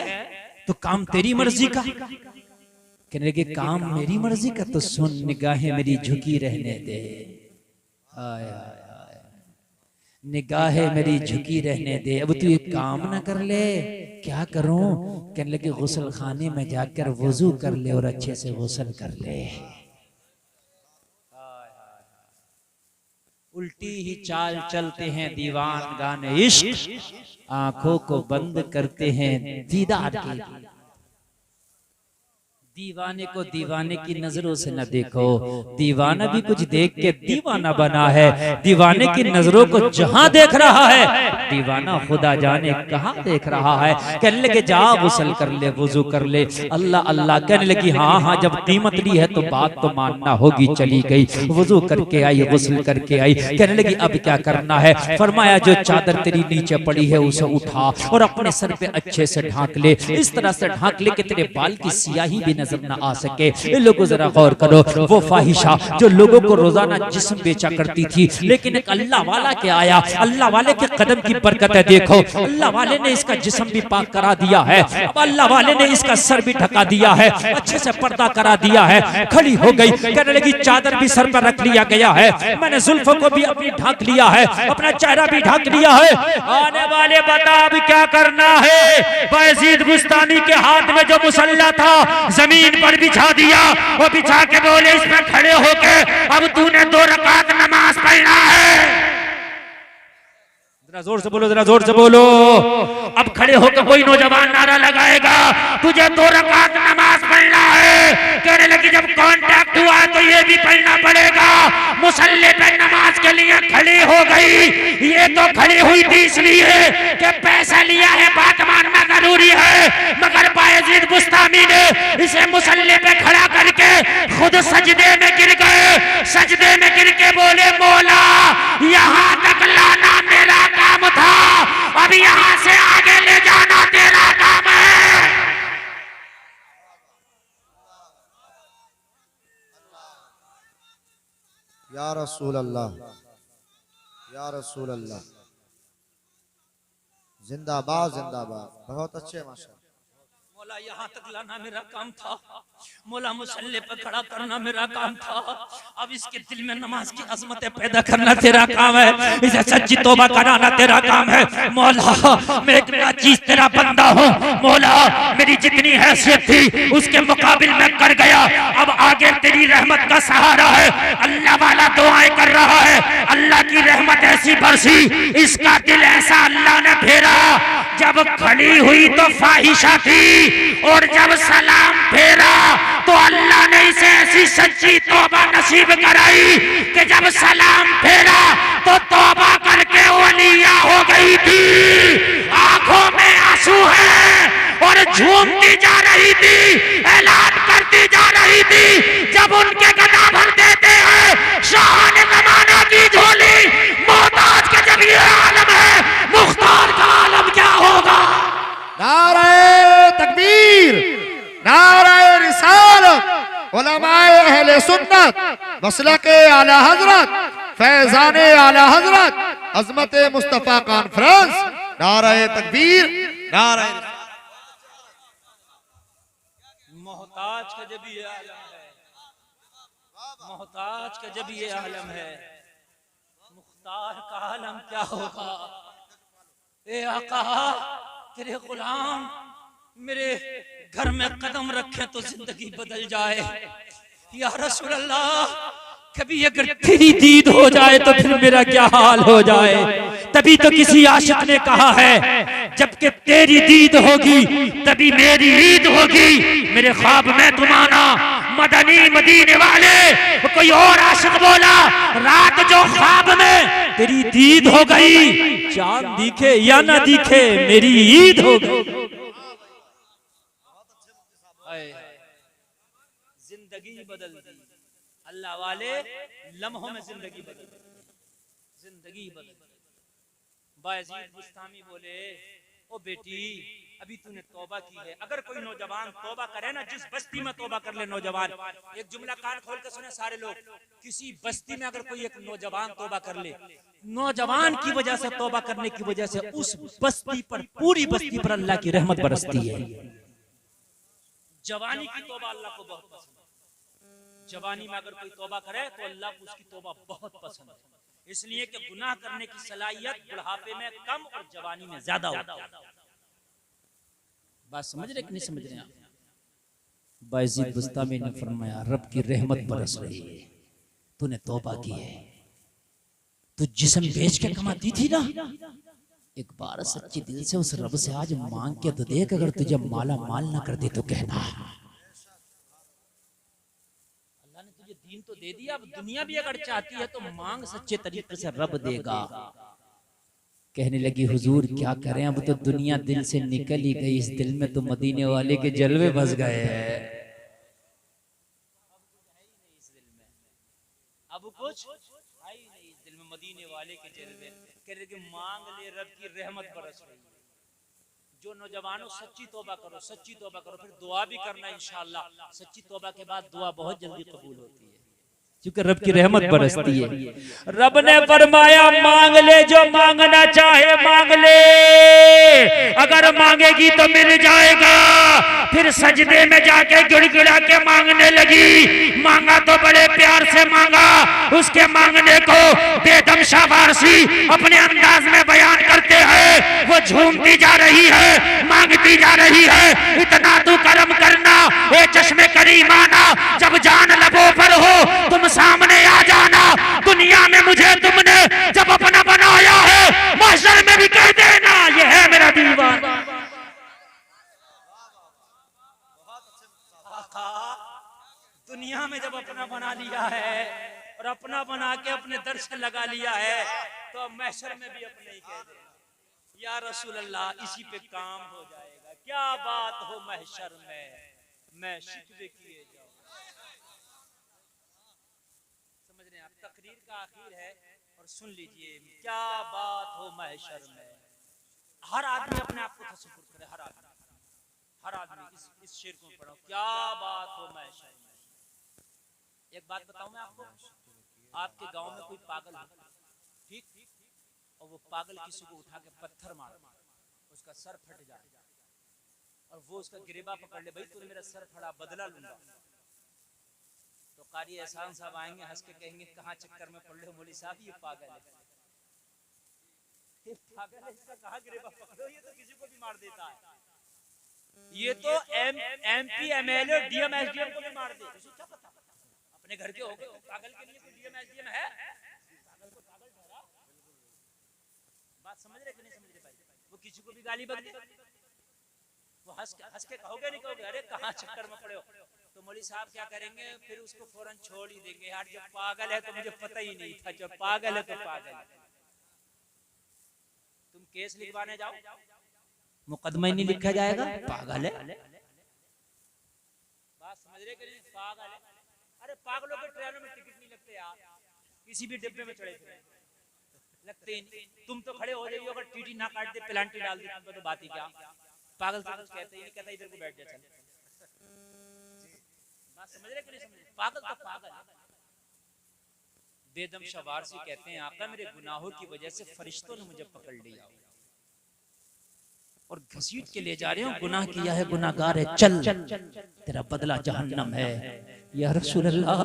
तो काम तेरी मर्जी का। कहने लगे काम मेरी मर्जी का, तो सुन निगाहें मेरी झुकी रहने दे। आय आय, निगाहें मेरी झुकी रहने दे। अब तू एक काम ना कर ले, क्या करूं? कहने लगे गुस्ल खाने में जाकर वजू कर ले और अच्छे से गुस्ल कर ले। उल्टी ही चाल चलते हैं दीवान गाने इश्क, आंखों को बंद करते हैं दीदार के। दीवाने को दीवाने की नजरों से न देखो, दीवाना भी कुछ देख के दीवाना बना है। दीवाने की नजरों को जहां देख रहा है, दीवाना खुदा जाने कहां देख रहा है। कहने लगे जा गुस्ल कर ले, वुजू कर ले। अल्लाह अल्लाह कहने लगी हाँ हाँ, जब कीमत ली है तो बात तो मानना होगी। चली गई, वुजू करके आई, गुस्ल करके आई। कहने लगी अब क्या करना है? फरमाया जो चादर तेरी नीचे पड़ी है उसे उठा और अपने सर पे अच्छे से ढांक ले। इस तरह से ढांक ले कि तेरे बाल की सियाही भी नजर न आ सके। इन लोगों जरा गौर करो, वो फाहिशा जो लोगों को रोजाना जिस्म बेचा करती थी, लेकिन एक अल्लाह वाला के आया, अल्लाह वाले के कदम की बरकत है। देखो अल्लाह वाले ने इसका जिस्म भी पाक करा दिया है, अब अल्लाह वाले ने इसका सर भी ढका दिया है, अच्छे से पर्दा करा दिया है। खड़ी हो गई, कहने लगी चादर भी सर पर रख लिया गया है, मैंने जुल्फों को भी अपनी ढाक लिया है, अपना चेहरा भी ढाक लिया है। आने वाले बता अब क्या करना है? बायजीद बुस्तामी के हाथ में जो मुसल्ला था जमीन पर बिछा दिया, वो बिछा के बोले इसमें खड़े होके अब तूने 2 रकात नमाज पढ़ना है। जरा जोर से बोलो, जरा जोर से बोलो। अब खड़े होकर कोई नौजवान नारा लगाएगा तुझे 2 रकात नमाज पढ़ना है। कहने लगी जब कांटेक्ट हुआ तो ये भी पढ़ना पड़ेगा। मुसल्ले पे नमाज के लिए खड़ी हो गई। ये तो खड़ी हुई थी इसलिए कि पैसा लिया है, बात मानना जरूरी है, मगर बायजीद बुस्तामी ने इसे मुसल्ले पे खड़ा करके खुद सजदे में गिर गए। सजदे में गिर के बोले मौला यहाँ तक लाना मेरा काम था, अब यहाँ से आगे ले जाना तेरा काम है। या रसूल अल्लाह, या रसूल अल्लाह, जिंदाबाद जिंदाबाद। बहुत अच्छे माशा। मौला यहाँ तक लाना मेरा काम था, मौला मुसल्ले पर खड़ा करना मेरा काम था, अब इसके दिल में नमाज की अजमतें पैदा करना तेरा काम है, इसे सच्ची तौबा कराना तेरा काम है। मौला मैं एक नाचीज तेरा बंदा हूँ, मौला मेरी जितनी हैसियत थी उसके मुकाबिल मैं कर गया, अब आगे तेरी रहमत का सहारा है। अल्लाह वाला दुआएं कर रहा है, अल्लाह की रहमत ऐसी बरसी, इसका दिल ऐसा अल्लाह ने फेरा। जब खड़ी हुई तो फाहिशा थी और जब सलाम फेरा तो अल्लाह ने इसे ऐसी सच्ची तौबा नसीब कराई कि जब सलाम फेरा तो तौबा करके वलिया हो गई थी। आंखों में आंसू है और झूमती जा रही थी, ऐलान करती जा रही थी। जब उनके गदा भर देते हैं शान ज़माना की झोली, मोहताज का जब ये आलम है, मुख्तार का आलम क्या होगा? नारे तकबीर, नारे रिसालत, उलमाए अहले सुन्नत, मसलके आला हजरत, फैजाने आला हजरत, अजमत मुस्तफा कॉन्फ्रेंस। नारे तकबीर, नारे मोहताज का जब ये आलम है, मोहताज का जब ये आलम है, मुख्तार का आलम क्या होगा? ए आका तेरे गुलाम मेरे घर में कदम रखे तो जिंदगी बदल जाए। या रसूल अल्लाह कभी अगर तेरी दीद हो जाए तो फिर मेरा क्या हाल हो जाए? तभी तो किसी आशिक ने कहा है जबकि तेरी दीद होगी तभी मेरी ईद होगी। मेरे ख्वाब में तुम आना मदनी मदीने वाले। कोई और आशिक बोला रात जो ख्वाब में तेरी दीद हो गई, चांद दिखे या ना दिखे मेरी ईद हो गई। जिंदगी बदल दी अल्लाह वाले, लम्हों में जिंदगी बदल, जिंदगी बदल। बायजीद बुस्तामी बोले ओ बेटी अभी तूने तौबा की है। अगर कोई नौजवान तौबा करे ना, जिस बस्ती में तौबा कर ले नौजवान, एक जुमला कान खोल के सुने सारे लोग, किसी बस्ती में अगर कोई एक नौजवान तौबा कर ले, नौजवान की वजह से, तौबा करने की वजह से उस बस्ती पर, पूरी बस्ती पर अल्लाह की रहमत बरसती है। जवानी की तौबा अल्लाह को बहुत पसंद है। जवानी में अगर कोई तौबा करे तो अल्लाह को उसकी तौबा बहुत पसंद है, इसलिए कि गुनाह करने की सलाहियत बुढ़ापे में कम और जवानी में ज्यादा होती है। बात समझ रहे कि नहीं समझ रहे आप? बायजीद बुस्तामी ने फरमाया, रब की रहमत बरस रही है, तूने तौबा की है। तू जिस्म बेच के कमाती थी ना, एक बार सच्ची दिल से उस रब से आज मांग के तो देख, अगर तुझे माला माल ना कर दे तो कहना। अल्लाह ने तुझे दीन तो दे दिया, अब दुनिया भी अगर चाहती है तो मांग, सच्चे तरीके से रब देगा। कहने लगी, हुजूर क्या करें, अब तो दुनिया दिल से निकल ही गई, इस दिल में तो मदीने वाले के जलवे बस गए हैं। अब कुछ है ही नहीं इस दिल में, मदीने वाले के जलवे। कह रहे कि मांग ले, रब की रहमत बरस रही है। जो नौजवानों सच्ची तौबा करो, सच्ची तौबा करो, फिर दुआ भी करना इंशाअल्लाह। सच्ची तौबा के बाद दुआ बहुत जल्दी कबूल होती है, क्योंकि रब की रहमत बरसती है। रब ने फरमाया, मांग ले, जो मांगना चाहे मांग ले, अगर मांगेगी तो मिल जाएगा। फिर सजदे में जाके गिड़गिड़ा के मांगने लगी। मांगा तो बड़े प्यार से मांगा, उसके मांगने को बेदम शाबाशी अपने अंदाज में बयान करते हैं। वो झूमती जा रही है, मांगती जा रही है, इतना तू करम करना ए चश्मे करीमाना, जब जान लबों पर हो तुम सामने आ जाना। दुनिया में मुझे तुमने जब अपना बनाया है, महशर में भी कह देना ये है मेरा दीवाना। दुनिया में जब अपना बना लिया है और अपना बना के अपने दर से लगा लिया है, तो महशर में भी अपने ही कह देना, या रसूल अल्लाह, इसी पे काम हो जाएगा। क्या बात हो महशर में, मैं शिकवे किए जाऊं। समझ रहे हैं आप? तकरीर का आखिर है और सुन लीजिए, क्या बात हो महशर में। हर आदमी अपने आप को तसव्वुर करे, हर आदमी इस शेर को पढ़ो, क्या बात हो महशर में। एक बात बताऊं मैं आपको, आपके गांव में कोई पागल है, ठीक, और वो पागल किसी को उठा के पत्थर मार, उसका सर फट जाए और वो उसका गिरेबा पकड़ ले, भाई तूने मेरा सर फड़ा, बदला लूंगा, तो कारी एहसान साहब आएंगे, हंस के कहेंगे, कहाँ चक्कर में पड़ रहे हो मौलवी साहब, ये पागल है, ये पागल है, इसका कहाँ गिरेबा पकड़ो, ये तो किसी को भी मार देता है, ये तो MP MLA DM SDM को भी मार दे। क्या पता अपने घर के हो गए, पागल के लिए कोई DM SDM है? पागल को पागल ठहरा। बात समझ रहे कि नहीं समझ रहे भाई? वो किसी को भी गाली बक दे, वो हंस के कहोगे नहीं कहोगे, अरे कहाँ चक्कर में पड़े हो, तो मौलवी साहब क्या करेंगे, फिर उसको फौरन छोड़ ही देंगे, यार जब पागल है तो मुझे पता ही नहीं था, जब पागल है तो पागल है। तुम केस लिखवाने जाओ, मुकदमा ही नहीं लिखा जाएगा, पागल है। बात समझ रहे कि नहीं? पागल है। अरे पागलों के ट्रेनों में टिकट नहीं लगते यार, किसी भी डिब्बे में चढ़े थे लगते ही नहीं। तुम तो खड़े हो जाइए, अगर टीटी ना काट दे, पेनल्टी डाल दे, तो बात ही क्या। पागल तो कुछ कहते ही नहीं, कहता इधर को बैठ जा चल। बात समझ रहे कि नहीं समझ रहे? पागल तो पागल है। बेदम शवारसी कहते हैं, आका मेरे गुनाहों की वजह से फरिश्तों ने मुझे पकड़ लिया और घसीट के ले जा रहे हो, गुनाह किया है, गुनाहगार है, चल तेरा बदला जहन्नम है। या रसूल अल्लाह,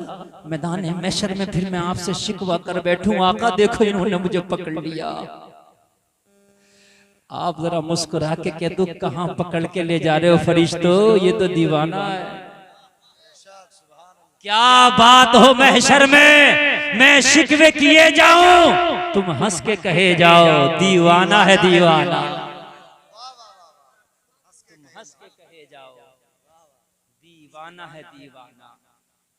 मैदान महशर में फिर मैं आपसे शिकवा कर बैठूं, आका देखो इन्होंने मुझे पकड़ लिया। आप जरा मुस्कुरा के कह दो, कहां पकड़ के ले जा रहे हो फरिश्तों, ये तो दीवाना है। क्या बात हो महशर में, मैं शिकवे किए जाऊं, तुम हंस के कहे जाओ, दीवाना है दीवाना। हंस के कहे जाओ, दीवाना है दीवाना।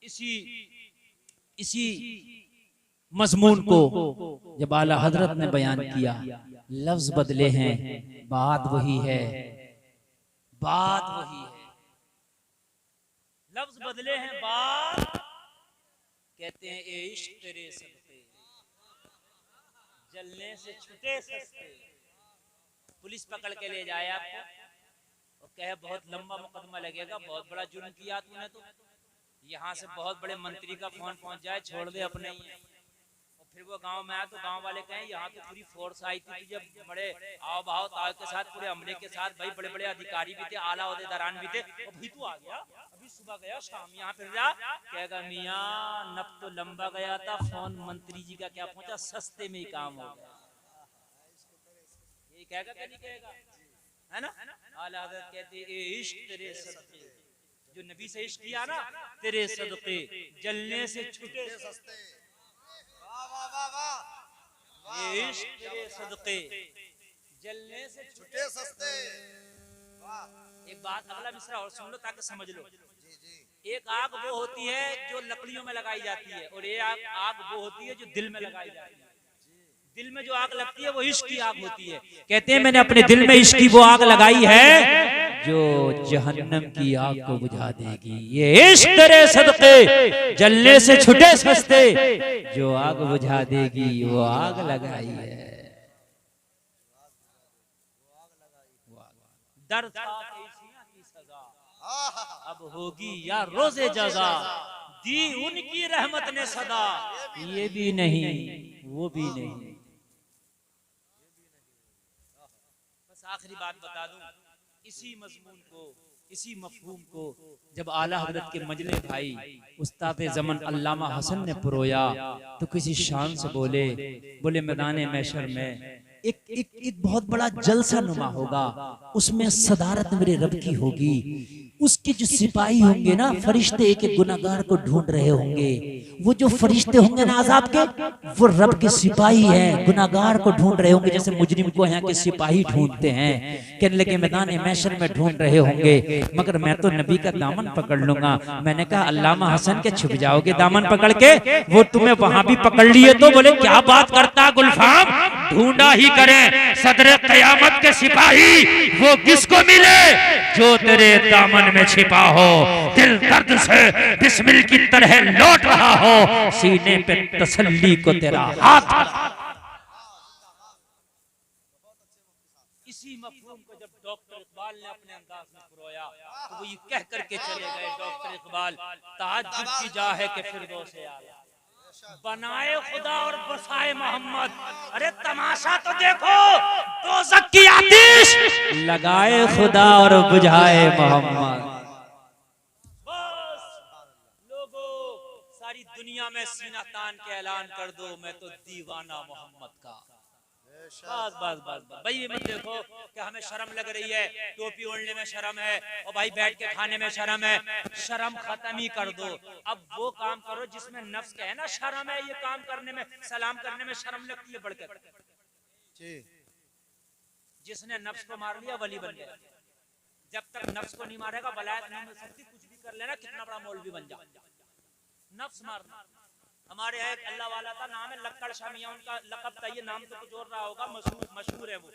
इसी मजमून को जब आला हजरत ने बयान किया, लफ्ज बदले हैं, बात वही है, बात वही है, लफ्ज बदले हैं, बात कहते हैं ए इश्क तेरे सदके, जलने से छुटे सस्ते। पुलिस पकड़ के ले जाए आपको, और कहे बहुत लंबा मुकदमा लगेगा, बहुत बड़ा जुर्म किया तूने, तो यहाँ से बहुत बड़े मंत्री का फोन पहुंच जाए, छोड़ दे अपने ही। और फिर वो गांव में आया तो गांव वाले कहें यहाँ तो पूरी फोर्स आई थी, जब बड़े आओ भाव ताव के साथ, पूरे अमले के साथ, भाई बड़े बड़े अधिकारी भी थे, आला ओहदेदारान भी थे, और भी तू आ गया, अभी सुबह गया शाम यहाँ फिर रहा। कहेगा मियाँ नब तो लंबा गया था, फोन मंत्री जी का क्या पहुंचा, सस्ते में ही काम हो गया। यही कहेगा क्या नहीं कहेगा, है ना। आला हज़रत कहते ए इश्क तेरे सदके, जो नबी से इश्क किया ना, तेरे सदके जलने से छूटे सस्ते, ये इश्क तेरे सदके जलने से छूटे सस्ते। एक बात अगला मिसरा और सुन लो ताकि समझ लो। एक आग वो होती है जो लकड़ियों में लगाई जाती है, और एक आग वो होती है जो दिल में लगाई जाती है। दिल में जो आग लगती है वो इश्क की आग होती है। कहते हैं मैंने अपने दिल में इश्क की वो आग लगाई है जो जहन्नम की आग को बुझा देगी। ये इश्क तेरे सदके जलने से छुटे सस्ते, जो आग बुझा देगी वो आग लगाई है। दर्द था की सजा, अब होगी या रोजे जजा, दी उनकी रहमत ने सदा, ये भी नहीं वो भी नहीं। आखिरी बात बता दूं, इसी मजमून को, इसी मफहूम को जब आला हजरत के मजले भाई उस्ताद ज़मान अल्लामा हसन ने पुरोया तो किसी शान से बोले मैदान महशर में एक बहुत बड़ा जलसा नुमा होगा, उसमें सदारत मेरे रब की होगी। उसके जो सिपाही होंगे ना, फरिश्ते एक एक गुनाहगार को ढूंढ रहे होंगे। वो जो फरिश्ते होंगे ना अज़ाब के, वो रब के सिपाही हैं, गुनाहगार को ढूंढ रहे होंगे, जैसे मुजरिम को यहाँ के सिपाही ढूंढते हैं। कहने लगे मैदान महशर में ढूंढ रहे होंगे, मगर मैं तो नबी का दामन पकड़ लूंगा। मैंने कहा अल्लामा हसन के छुप जाओगे दामन पकड़ के, वो तुम्हें वहां भी पकड़ लिए तो बोले क्या बात करता गुलफाम, ढूंढा ही करें सदर कयामत के सिपाही वो किसको मिले जो तेरे दामन में छिपा हो, दिल दर्द से बिस्मिल की तरह लौट रहा हो, सीने पे तसल्ली को तेरा हाथ। इसी मफहूम को जब डॉक्टर इकबाल ने अपने अंदाज में पुरोया तो वो ये कह करके चले गए डॉक्टर इकबाल, तहज्जुद की जा है कि फिरदौस आला, बनाए खुदा और बसाए मोहम्मद। अरे तमाशा तो देखो, दोज़ख की आतिश लगाए खुदा और बुझाए मोहम्मद। बस लोगों सारी दुनिया में सीना तान के ऐलान कर दो मैं तो दीवाना मोहम्मद का। बस बस बस बस भाई ये मत देखो कि हमें शर्म लग रही है, टोपी ओढ़ने में शर्म है, और भाई बैठ के खाने में शर्म है। शर्म खत्म ही कर दो। अब वो काम करो जिसमें नफ्स का है ना शर्म है, ये काम करने में, सलाम करने में शर्म लगती है बढ़कर। जिसने नफ्स को मार लिया वली बन गया। जब तक नफ्स को नहीं मारेगा वलायत नहीं मिल सकती। कुछ भी कर लेना, कितना बड़ा मौलवी बन जा, नफ्स मारना। हमारे यहाँ एक अल्लाह वाला था, नाम है लक्कड़ शाह मियां, उनका लक़ब था, ये नाम तो कुछ और रहा होगा, मशहूर है वो।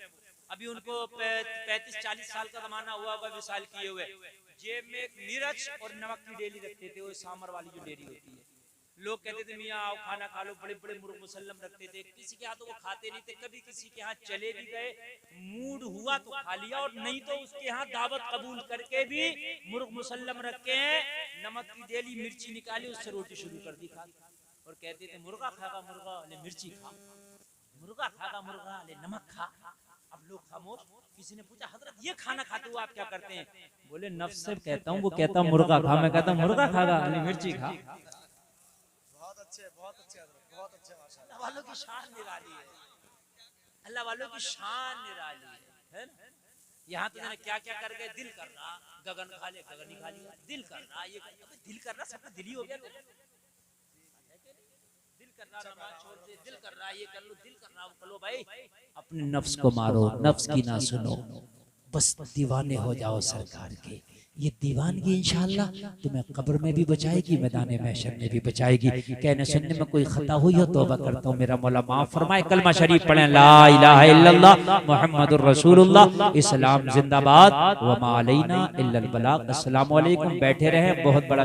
अभी उनको 35-40 साल का जमाना हुआ होगा विसाल किए हुए। जेब में एक मिर्च और नमक की डेली रखते थे, वो सामर वाली जो डेरी होती है। लोग कहते थे मियाँ आओ खाना खा लो, बड़े बड़े मुर्ग मुसल्लम रखते थे। किसी के यहाँ तो वो खाते नहीं थे, कभी किसी के यहाँ चले भी गए, मूड हुआ तो खा लिया, और नहीं तो उसके यहाँ दावत कबूल करके भी मुर्ग मुसल्लम रखे हैं, नमक की डेली, मिर्ची निकाली, उससे रोटी शुरू कर दी खा। और कहते थे मुर्गा खागा मुर्गा ले मिर्ची खा, मुर्गा खागा मुर्गा ले नमक खा। अब लोग खामोश। किसी ने पूछा हजरत ये खाना खाते हुए आप क्या करते हैं? बोले नफ्स से कहता हूँ, वो कहता मुर्गा खा, मैं कहता मुर्गा खागा ले मिर्ची खा। बहुत अच्छे बहुत अच्छे माशाअल्लाह। अल्लाह वालों की शान निराली है, अल्लाह वालों की शान निराली है ना। यहाँ तो मैंने क्या क्या कर गए, दिल कर रहा गगन खा ले, गगन ही खा लिया, दिल कर रहा ये दिल कर रहा, सबका दिल ही हो गया। दिल कर रहा नमाज छोड़ दे, दिल कर रहा ये कर लो, दिल कर रहा वो कर लो। भाई अपने नफ्स को मारो, नफ्स की ना सुनो, बस दीवाने हो जाओ सरकार के। ये दीवानगी इंशाअल्लाह तुम्हें कब्र में भी बचाएगी, मैदान महशर में भी बचाएगी। कहने सुनने में कोई खता हुई हो तौबा करता हूँ, मेरा मौला माफ फरमाए। कलमा शरीफ पढ़ें, ला इलाहा इल्लल्लाह मुहम्मदुर रसूलुल्लाह, इस्लाम जिंदाबाद, व मा अलैना इल्लल बलाग। अस्सलामु अलैकुम। बैठे रहें, बहुत बड़ा